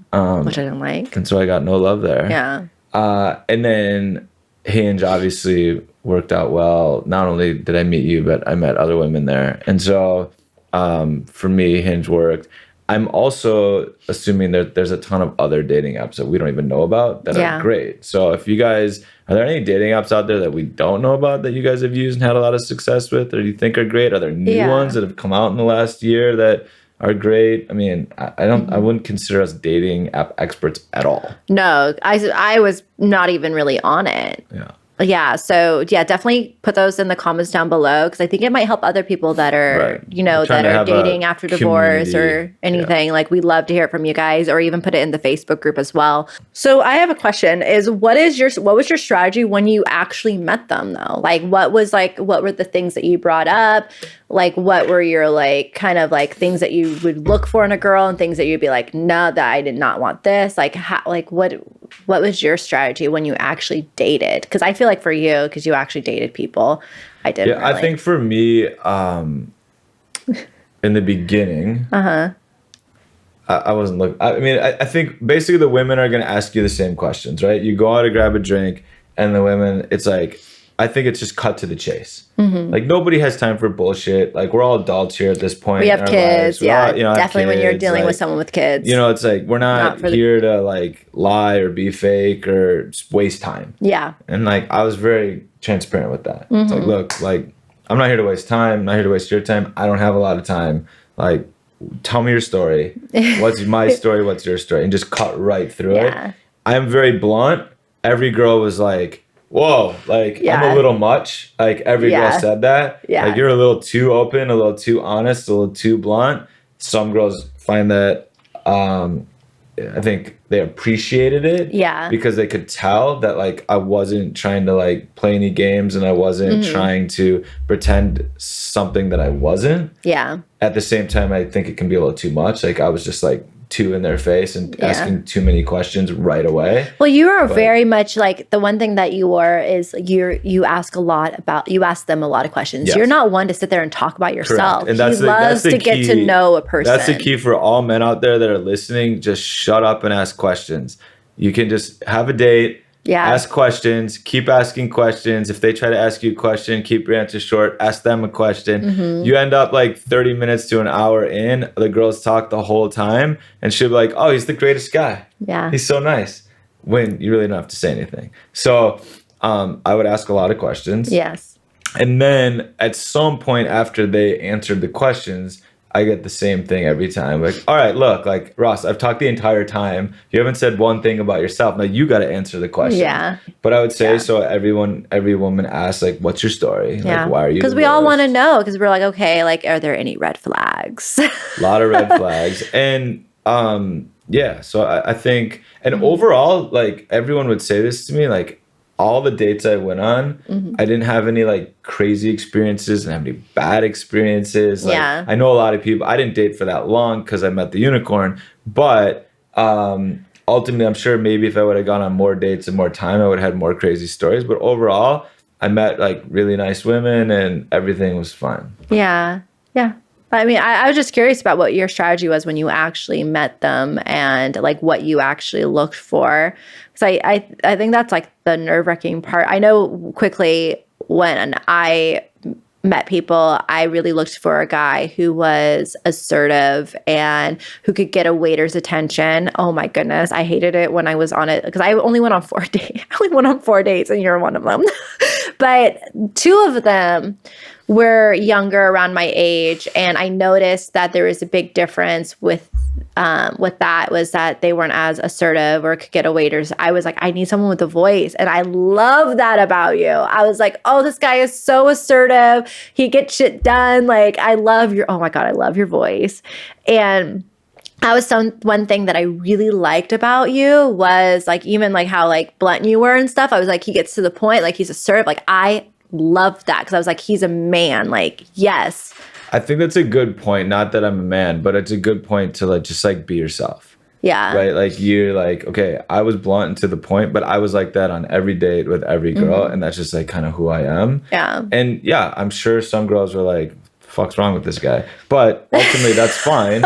which I didn't like. And so I got no love there. Yeah. And then Hinge obviously worked out well. Not only did I meet you, but I met other women there. And so for me, Hinge worked. I'm also assuming that there's a ton of other dating apps that we don't even know about that are great. So if you guys, are there any dating apps out there that we don't know about that you guys have used and had a lot of success with, or you think are great? Are there new ones that have come out in the last year that are great? I mean, I wouldn't consider us dating app experts at all. No, I was not even really on it. Yeah. Yeah. So yeah, definitely put those in the comments down below, because I think it might help other people that are, that are dating after divorce or anything. Like, we'd love to hear it from you guys, or even put it in the Facebook group as well. So I have a question: is what was your strategy when you actually met them though? Like, what were the things that you brought up? Like, what were your kind of things that you would look for in a girl, and things that you'd be like, no, that I did not want this. Like, what was your strategy when you actually dated? Because I feel like for you, because you actually dated people, I didn't. Yeah, really. I think for me, in the beginning, I wasn't looking. I mean, I think basically the women are going to ask you the same questions, right? You go out to grab a drink, and the women, it's like, I think it's just cut to the chase. Like nobody has time for bullshit. Like we're all adults here at this point. We have kids. Yeah, all, definitely when you're dealing like, with someone with kids. It's like we're not here to like lie or be fake or just waste time. Yeah. And like I was very transparent with that. It's like, look, like I'm not here to waste time. I'm not here to waste your time. I don't have a lot of time. Like, tell me your story. What's my story? What's your story? And just cut right through it. I'm very blunt. Every girl was like, whoa, like I'm a little much. Like every girl said that. Yeah. Like you're a little too open, a little too honest, a little too blunt. Some girls find that I think they appreciated it. Yeah. Because they could tell that like I wasn't trying to like play any games and I wasn't trying to pretend something that I wasn't. Yeah. At the same time, I think it can be a little too much. Like I was just like too in their face and asking too many questions right away. Well, you are very much like the one thing that you are is you ask them a lot of questions. Yes. You're not one to sit there and talk about yourself. Correct. And he loves to get to know a person. That's the key for all men out there that are listening. Just shut up and ask questions. You can just have a date. Yeah. Ask questions. Keep asking questions. If they try to ask you a question, keep your answer short. Ask them a question. You end up like 30 minutes to an hour in. The girls talk the whole time. And she'll be like, oh, he's the greatest guy. Yeah. He's so nice. When you really don't have to say anything. So I would ask a lot of questions. Yes. And then at some point after they answered the questions, I get the same thing every time. Like, all right, look, like Ross, I've talked the entire time. You haven't said one thing about yourself. Now you got to answer the question. Yeah. But I would say, so every woman asks, like, what's your story? Yeah. Like, why are you? Because we all want to know. Because we're like, okay, like, are there any red flags? A lot of red flags. And yeah, so I think, and overall, like everyone would say this to me, like, all the dates I went on, I didn't have any like crazy experiences, didn't have any bad experiences. Like, I know a lot of people, I didn't date for that long because I met the unicorn, but ultimately I'm sure maybe if I would have gone on more dates and more time, I would have had more crazy stories. But overall, I met like really nice women and everything was fun. Yeah. Yeah. I mean, I was just curious about what your strategy was when you actually met them and like what you actually looked for. Because I think that's like the nerve-wracking part. I know quickly when I met people, I really looked for a guy who was assertive and who could get a waiter's attention. Oh my goodness, I hated it when I was on it because I only went on 4 dates. I only went on 4 dates and you're one of them. But 2 of them were younger, around my age, and I noticed that there was a big difference with that was that they weren't as assertive or could get a waiters. I was like, I need someone with a voice. And I love that about you. I was like, oh, this guy is so assertive. He gets shit done. Like, I love oh my God, I love your voice. And that was one thing that I really liked about you was like, even like how like blunt you were and stuff. I was like, he gets to the point, like he's assertive. Like I loved that because I was like, he's a man. Like, yes. I think that's a good point. Not that I'm a man, but it's a good point to like just like be yourself. Yeah. Right. Like you're like, okay, I was blunt and to the point, but I was like that on every date with every girl. And that's just like kind of who I am. Yeah. And yeah, I'm sure some girls were like, fuck's wrong with this guy? But ultimately that's fine.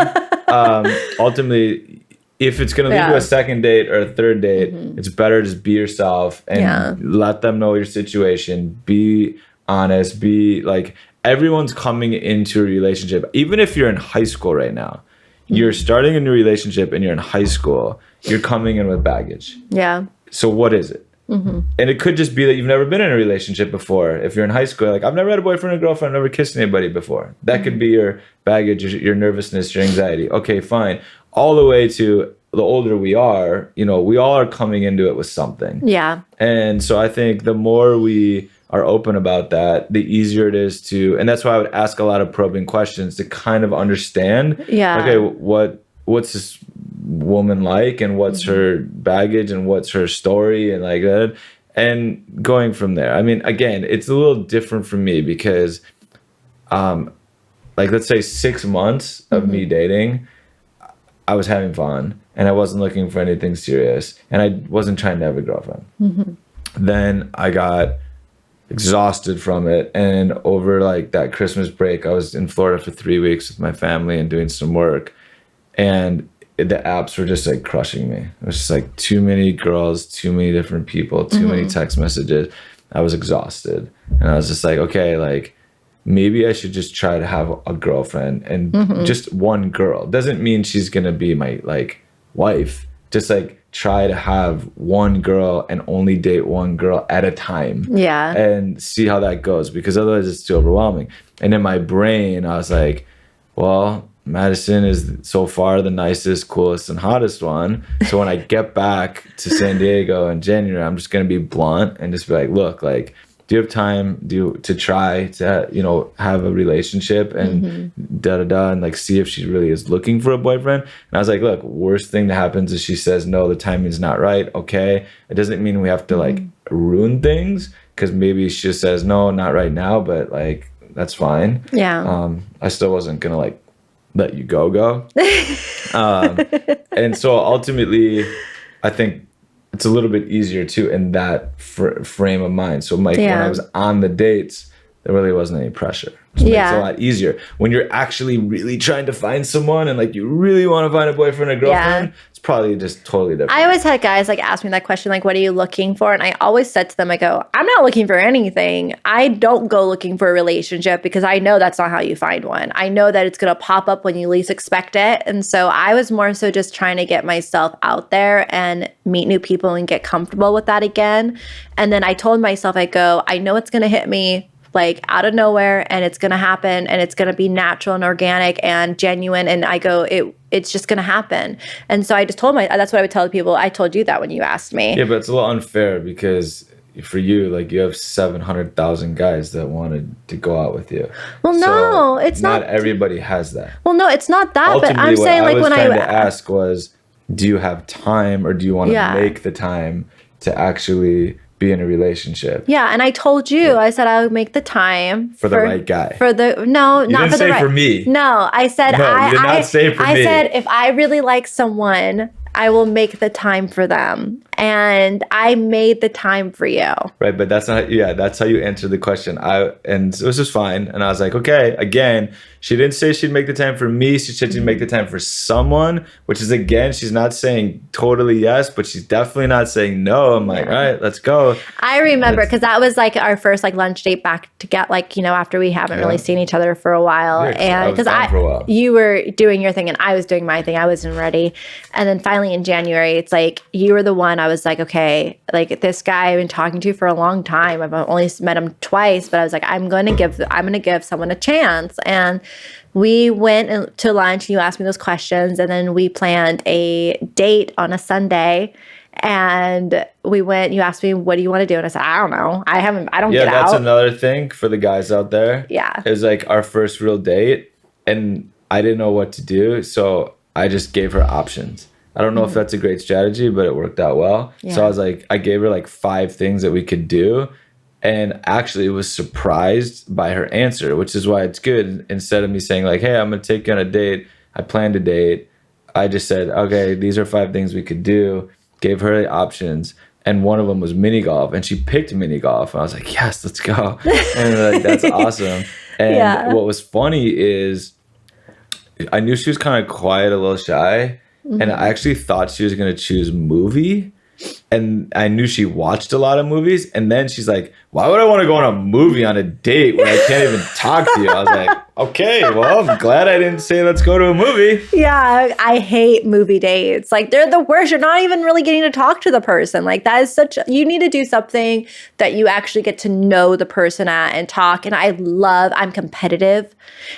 Ultimately, if it's going to lead to a second date or a third date, it's better just be yourself and let them know your situation. Be honest. Be like, everyone's coming into a relationship. Even if you're in high school right now, you're starting a new relationship and you're in high school, you're coming in with baggage. Yeah. So what is it? And it could just be that you've never been in a relationship before. If you're in high school, like I've never had a boyfriend or girlfriend, I've never kissed anybody before. That could be your baggage, your nervousness, your anxiety. Okay, fine. All the way to the older we are, you know, we all are coming into it with something. Yeah. And so I think the more we are open about that, the easier it is to, and that's why I would ask a lot of probing questions to kind of understand, okay, what's this woman like and what's her baggage and what's her story and like that, and going from there. I mean, again, it's a little different for me because like let's say 6 months of me dating, I was having fun and I wasn't looking for anything serious and I wasn't trying to have a girlfriend. Then I got exhausted from it, and over like that Christmas break I was in Florida for 3 weeks with my family and doing some work, and the apps were just like crushing me. It was just like too many girls, too many different people, too many text messages. I was exhausted. And I was just like, okay, like maybe I should just try to have a girlfriend and just one girl. Doesn't mean she's going to be my like wife. Just like try to have one girl and only date one girl at a time. Yeah. And see how that goes, because otherwise it's too overwhelming. And in my brain, I was like, well, Madison is so far the nicest, coolest, and hottest one. So when I get back to San Diego in January, I'm just going to be blunt and just be like, look, like, do you have time to try to, you know, have a relationship and and like see if she really is looking for a boyfriend? And I was like, look, worst thing that happens is she says, no, the timing's not right. Okay. It doesn't mean we have to like ruin things, because maybe she just says, no, not right now, but like, that's fine. Yeah. I still wasn't going to like let you go. And so ultimately, I think it's a little bit easier too in that frame of mind. So like when I was on the dates, there really wasn't any pressure. Which makes it a lot easier. When you're actually really trying to find someone and like you really want to find a boyfriend or girlfriend, it's probably just totally different. I always had guys like ask me that question, like, what are you looking for? And I always said to them, I go, I'm not looking for anything. I don't go looking for a relationship because I know that's not how you find one. I know that it's going to pop up when you least expect it. And so I was more so just trying to get myself out there and meet new people and get comfortable with that again. And then I told myself, I go, I know it's going to hit me like out of nowhere, and it's going to happen, and it's going to be natural and organic and genuine. And I go, it's just going to happen. And so I just told that's what I would tell people. I told you that when you asked me. Yeah, but it's a little unfair because for you, like you have 700,000 guys that wanted to go out with you. Well, no, it's not. Not everybody has that. Well, no, it's not that. Ultimately, but I'm saying like when I was trying to ask was, do you have time, or do you want to make the time to actually be in a relationship? Yeah, and I told you, I said I would make the time for the right guy. For the not for the right. For me. No, I said you did not say for me. I said if I really like someone, I will make the time for them. And I made the time for you. Right, but that's not, that's how you answered the question. And it was just fine. And I was like, okay, again, she didn't say she'd make the time for me. She said she'd make the time for someone, which is, again, she's not saying totally yes, but she's definitely not saying no. I'm like, all right, let's go. I remember, because that was like our first like lunch date back to get like, you know, after we haven't really seen each other for a while. And because you were doing your thing and I was doing my thing. I wasn't ready. And then finally in January, it's like, you were the one I was like, okay, like this guy I've been talking to for a long time. I've only met him twice, but I was like, I'm going to give someone a chance. And we went to lunch. You asked me those questions, and then we planned a date on a Sunday. And we went. You asked me, "What do you want to do?" And I said, "I don't know. I don't get out." Yeah, that's another thing for the guys out there. Yeah, it was like our first real date, and I didn't know what to do, so I just gave her options. I don't know if that's a great strategy, but it worked out well. Yeah. So I was like, I gave her like 5 things that we could do, and actually was surprised by her answer, which is why it's good. Instead of me saying like, hey, I'm going to take you on a date, I planned a date, I just said, okay, these are 5 things we could do, gave her the options, and one of them was mini golf, and she picked mini golf. And I was like, yes, let's go. And like, that's awesome. And what was funny is I knew she was kind of quiet, a little shy. And I actually thought she was going to choose movie. And I knew she watched a lot of movies. And then she's like, why would I want to go on a movie on a date when I can't even talk to you? I was like, okay, well, I'm glad I didn't say let's go to a movie. Yeah, I hate movie dates. Like, they're the worst. You're not even really getting to talk to the person. Like, that is you need to do something that you actually get to know the person at and talk. And I'm competitive.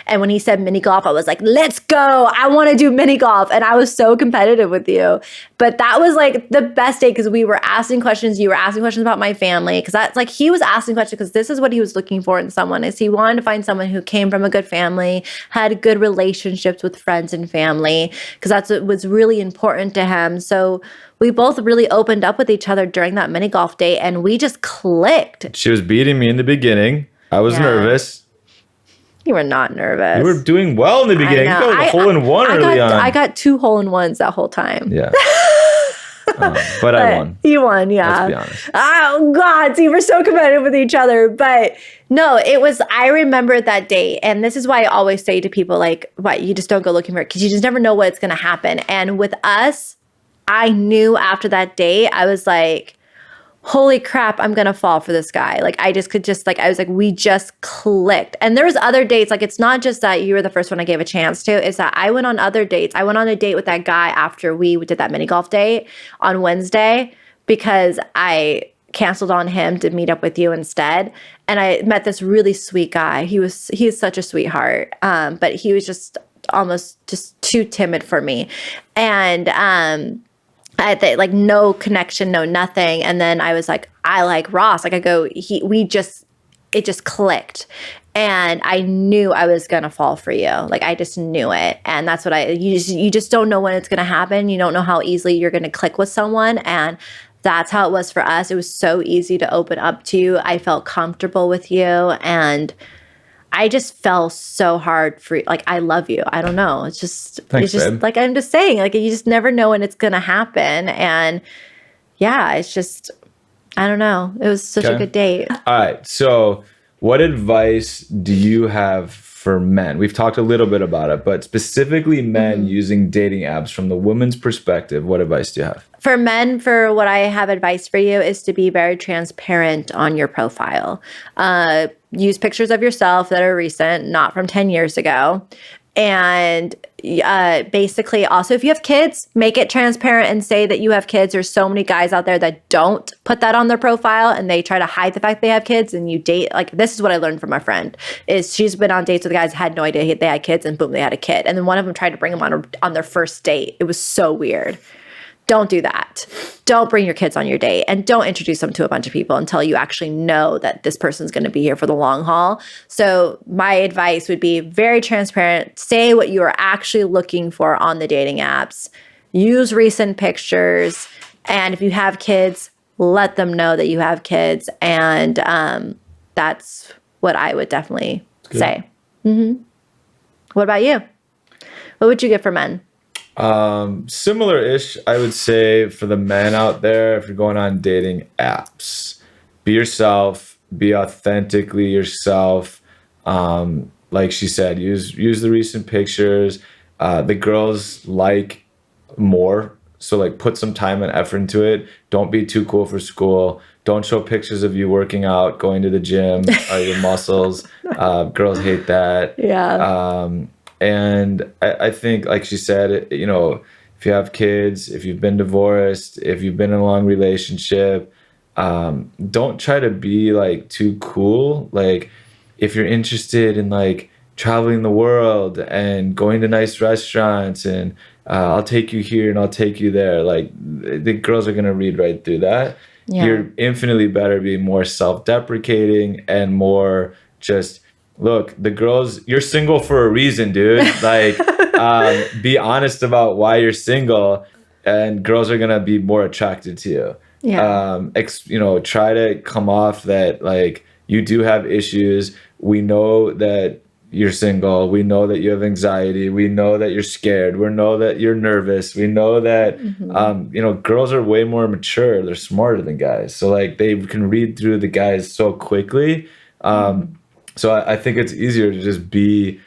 And when he said mini golf, I was like, let's go. I want to do mini golf. And I was so competitive with you. But that was like the best day, because we were asking questions. You were asking questions about my family. Because that's like, he was asking questions because this is what he was looking for in someone, is he wanted to find someone who came from a good family, had good relationships with friends and family, because that's what was really important to him. So we both really opened up with each other during that mini golf date, and we just clicked. She was beating me in the beginning. I was nervous. You were not nervous. You were doing well in the beginning. You got a hole-in-one early on. I got 2 hole-in-ones that whole time. Yeah. But I won. You won, yeah. Let's be honest. Oh God, see, we're so competitive with each other. But no, I remember that date. And this is why I always say to people, like, what, you just don't go looking for it because you just never know what's going to happen. And with us, I knew after that date, I was like, holy crap, I'm going to fall for this guy. Like, I was like, we just clicked. And there was other dates. Like, it's not just that you were the first one I gave a chance to. It's that I went on other dates. I went on a date with that guy after we did that mini golf date on Wednesday because I canceled on him to meet up with you instead. And I met this really sweet guy. He's such a sweetheart. But he was just almost just too timid for me. And, like no connection, no nothing. And then I was like, I like Ross. Like it just clicked. And I knew I was going to fall for you. Like I just knew it. And that's what you just don't know when it's going to happen. You don't know how easily you're going to click with someone. And that's how it was for us. It was so easy to open up to you. I felt comfortable with you. And I just fell so hard for you. Like, I love you. I don't know. Thanks, babe. Like, I'm just saying, like, you just never know when it's going to happen. And yeah, it's just, I don't know. It was such a good date. All right. So what advice do you have for men? We've talked a little bit about it, but specifically men using dating apps from the woman's perspective, what advice do you have? For men, for what I have advice for you is to be very transparent on your profile. Use pictures of yourself that are recent, not from 10 years ago. And basically, also, if you have kids, make it transparent and say that you have kids. There's so many guys out there that don't put that on their profile and they try to hide the fact they have kids. And you date, like, this is what I learned from my friend, is she's been on dates with guys, had no idea they had kids, and boom, they had a kid. And then one of them tried to bring them on their first date. It was so weird. Don't do that. Don't bring your kids on your date, and don't introduce them to a bunch of people until you actually know that this person's going to be here for the long haul. So my advice would be very transparent. Say what you are actually looking for on the dating apps. Use recent pictures. And if you have kids, let them know that you have kids. And that's what I would definitely say. What about you? What would you get for men? Similar-ish, I would say, for the men out there, if you're going on dating apps, be yourself, be authentically yourself. Like she said, use the recent pictures. The girls like more, so like put some time and effort into it. Don't be too cool for school. Don't show pictures of you working out, going to the gym, your muscles. Girls hate that. Yeah. And I think, like she said, you know, if you have kids, if you've been divorced, if you've been in a long relationship, don't try to be like too cool. Like, if you're interested in like traveling the world and going to nice restaurants and I'll take you here and I'll take you there, like the girls are gonna read right through that. Yeah. You're infinitely better being more self-deprecating and more just, look, the girls, you're single for a reason, dude. Like, be honest about why you're single, and girls are gonna be more attracted to you. Yeah. You know, try to come off that like you do have issues. We know that you're single. We know that you have anxiety. We know that you're scared. We know that you're nervous. We know that you know, girls are way more mature. They're smarter than guys, so like they can read through the guys so quickly. So I think it's easier to just be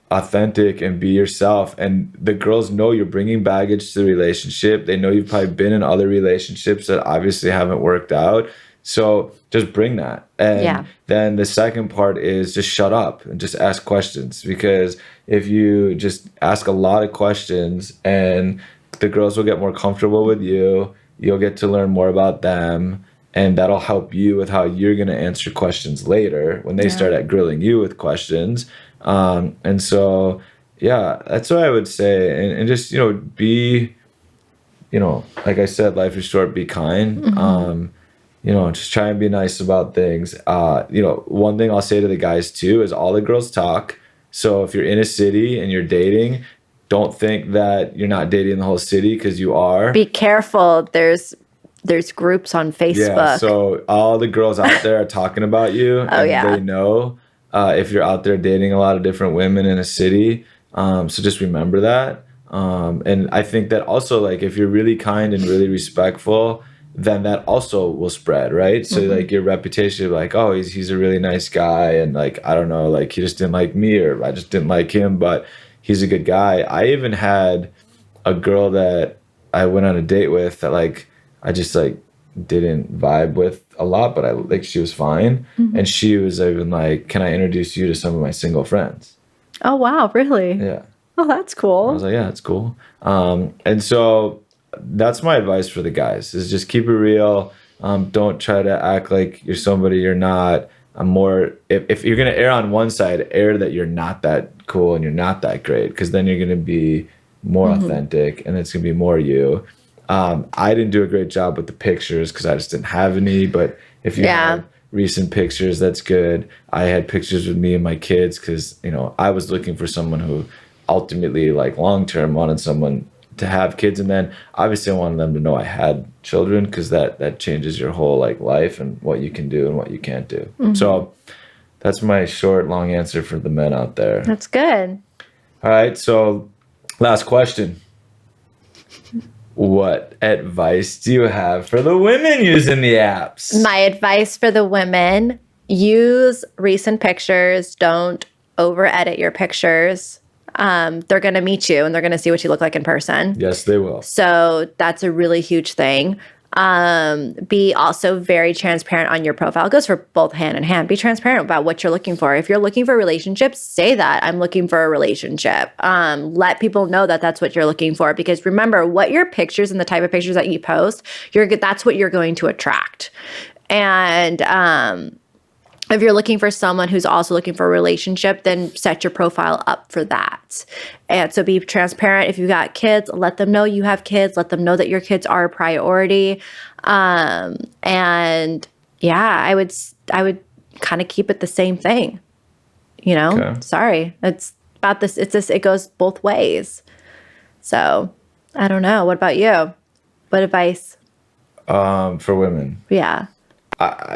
authentic and be yourself. And the girls know you're bringing baggage to the relationship. They know you've probably been in other relationships that obviously haven't worked out. So just bring that. And then the second part is just shut up and just ask questions. Because if you just ask a lot of questions, and the girls will get more comfortable with you, you'll get to learn more about them. And that'll help you with how you're going to answer questions later when they start at grilling you with questions. And so, yeah, that's what I would say. And just, you know, be, you know, like I said, life is short, be kind. You know, just try and be nice about things. You know, one thing I'll say to the guys too is all the girls talk. So if you're in a city and you're dating, don't think that you're not dating the whole city, because you are. Be careful. There's groups on Facebook. Yeah, so all the girls out there are talking about you. They know if you're out there dating a lot of different women in a city. So just remember that. And I think that also, like, if you're really kind and really respectful, then that also will spread, right? So like your reputation, like, oh, he's a really nice guy, and like, I don't know, like he just didn't like me, or I just didn't like him, but he's a good guy. I even had a girl that I went on a date with that like I just like didn't vibe with a lot, but I like she was fine, and she was even like, "Can I introduce you to some of my single friends?" Oh, wow. Really? Yeah. Oh, that's I cool. was like, yeah, it's cool. And so that's my advice for the guys is just keep it real. Don't try to act like you're somebody you're not. I'm more, if you're going to err on one side, err that you're not that cool and you're not that great, because then you're going to be more authentic and it's going to be more you. I didn't do a great job with the pictures because I just didn't have any, but if you have recent pictures, that's good. I had pictures with me and my kids because, you know, I was looking for someone who ultimately, like, long-term wanted someone to have kids, and then obviously I wanted them to know I had children, because that changes your whole like life and what you can do and what you can't do. So that's my short, long answer for the men out there. That's good. All right, so last question. What advice do you have for the women using the apps? My advice for the women: use recent pictures. Don't over edit your pictures. They're going to meet you and they're going to see what you look like in person. Yes, they will. So that's a really huge thing. Be also very transparent on your profile. It goes for both hand in hand. Be transparent about what you're looking for. If you're looking for relationships, say that I'm looking for a relationship. Let people know that that's what you're looking for, because remember, what your pictures and the type of pictures that you post, that's what you're going to attract. And, if you're looking for someone who's also looking for a relationship, then set your profile up for that. And so be transparent. If you got kids, let them know you have kids. Let them know that your kids are a priority. And yeah, I would kind of keep it the same thing. You know, Okay. Sorry, it's about this. It goes both ways. So I don't know. What about you? What advice? For women. Yeah.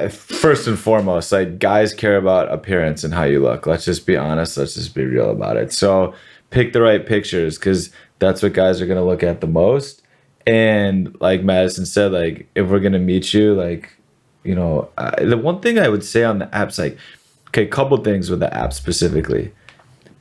First and foremost, like, guys care about appearance and how you look. Let's just be honest. Let's just be real about it. So pick the right pictures, because that's what guys are going to look at the most. And like Madison said, like, if we're going to meet you, like, you know, the one thing I would say on the apps, like, okay, couple things with the app specifically.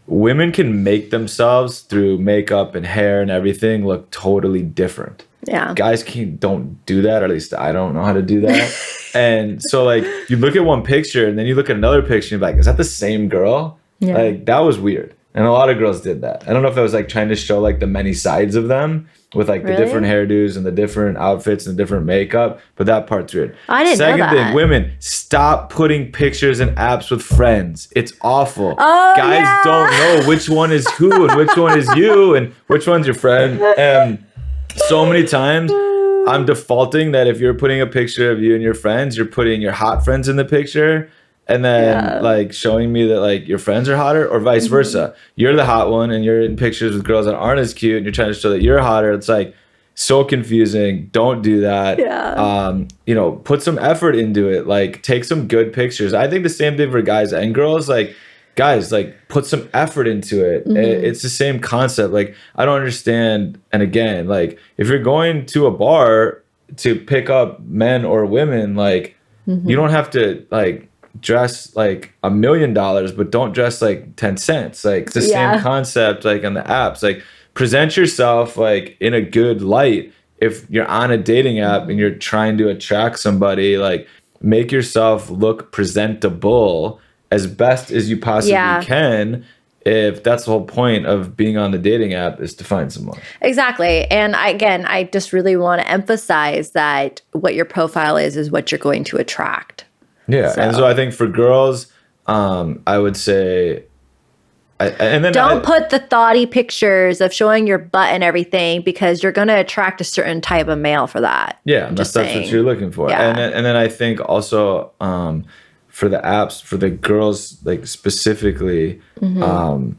Women can make themselves through makeup and hair and everything look totally different. Yeah. Guys don't do that, or at least I don't know how to do that. And so, like, you look at one picture and then you look at another picture and you're like, is that the same girl? Yeah. Like, that was weird. And a lot of girls did that. I don't know if that was like trying to show like the many sides of them with like the different hairdos and the different outfits and the different makeup, but that part's weird. I didn't know Second that. thing, women, stop putting pictures in apps with friends. It's awful. Oh, Guys yeah. don't know which one is who and which one is you and which one's your friend. And so many times I'm defaulting that if you're putting a picture of you and your friends, you're putting your hot friends in the picture, and then like showing me that like your friends are hotter, or vice versa. You're the hot one and you're in pictures with girls that aren't as cute and you're trying to show that you're hotter. It's like so confusing. Don't do that. Yeah. You know, put some effort into it. Like, take some good pictures. I think the same thing for guys and girls. Like, guys, like, put some effort into it. It's the same concept. Like, I don't understand. And again, like, if you're going to a bar to pick up men or women, like, you don't have to like dress like $1 million, but don't dress like 10 cents. Like, it's the same concept, like on the apps. Like, present yourself like in a good light. If you're on a dating app and you're trying to attract somebody, like, make yourself look presentable as best as you possibly can, if that's the whole point of being on the dating app, is to find someone. Exactly. And I just really want to emphasize that what your profile is what you're going to attract. Yeah. And so I think for girls, I would say, don't put the thoughty pictures of showing your butt and everything, because you're going to attract a certain type of male for that. Yeah, that's what you're looking for. Yeah. And then I think also for the apps, for the girls, like, specifically, I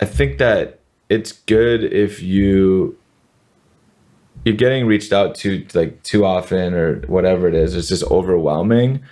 think that it's good if you're getting reached out to like too often or whatever it is. It's just overwhelming.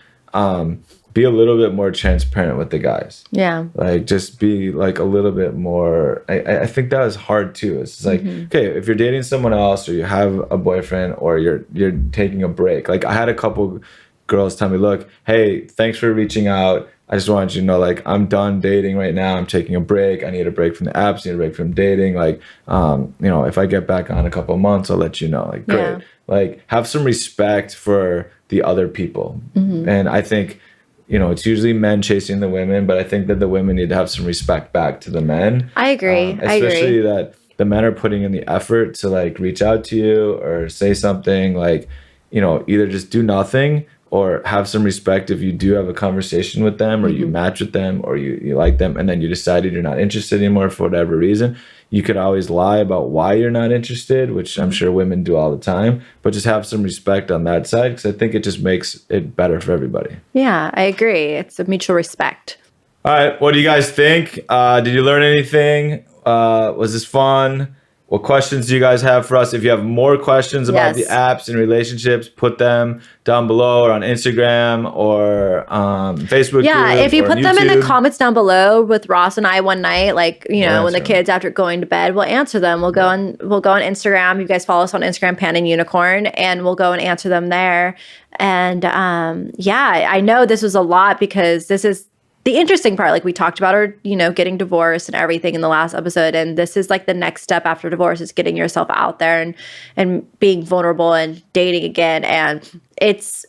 be a little bit more transparent with the guys. Yeah. Like, just be like a little bit more. I think that is hard too. It's like, okay, if you're dating someone else or you have a boyfriend or you're taking a break. Like, I had a couple girls tell me, look, hey, thanks for reaching out. I just wanted you to know, like, I'm done dating right now. I'm taking a break. I need a break from the apps. I need a break from dating. Like, if I get back on a couple of months, I'll let you know. Like, great. Yeah. Like, have some respect for the other people. And I think, it's usually men chasing the women, but I think that the women need to have some respect back to the men. I agree. Especially that the men are putting in the effort to, like, reach out to you or say something, like, either just do nothing or have some respect if you do have a conversation with them or you match with them or you like them and then you decided you're not interested anymore for whatever reason. You could always lie about why you're not interested, which I'm sure women do all the time, but just have some respect on that side because I think it just makes it better for everybody. Yeah, I agree. It's a mutual respect. All right. What do you guys think? Did you learn anything? Was this fun? What questions do you guys have for us? If you have more questions about the apps and relationships, put them down below or on Instagram or Facebook. Yeah, if you put them in the comments down below with Ross and I one night, like, when the kids after going to bed, we'll answer them. We'll go on Instagram. You guys follow us on Instagram, Pan and Unicorn, and we'll go and answer them there. And I know this was a lot because this is the interesting part. Like, we talked about our, getting divorced and everything in the last episode. And this is like the next step after divorce is getting yourself out there and being vulnerable and dating again. And it's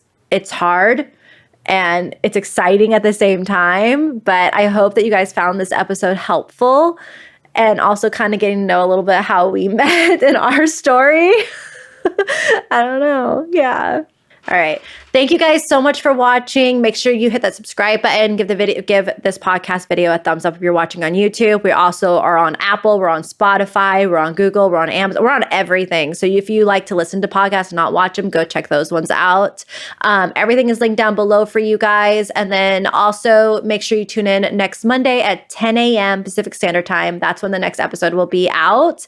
hard and it's exciting at the same time. But I hope that you guys found this episode helpful and also kind of getting to know a little bit how we met in our story. I don't know. Yeah. All right. Thank you guys so much for watching. Make sure you hit that subscribe button. Give this podcast video a thumbs up if you're watching on YouTube. We also are on Apple. We're on Spotify. We're on Google. We're on Amazon. We're on everything. So if you like to listen to podcasts and not watch them, go check those ones out. Everything is linked down below for you guys. And then also make sure you tune in next Monday at 10 a.m. Pacific Standard Time. That's when the next episode will be out.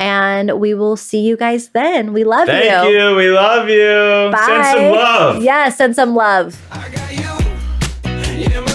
And we will see you guys then. We love you. Thank you. We love you. Bye. Send some love. Yeah, send some love. I got you.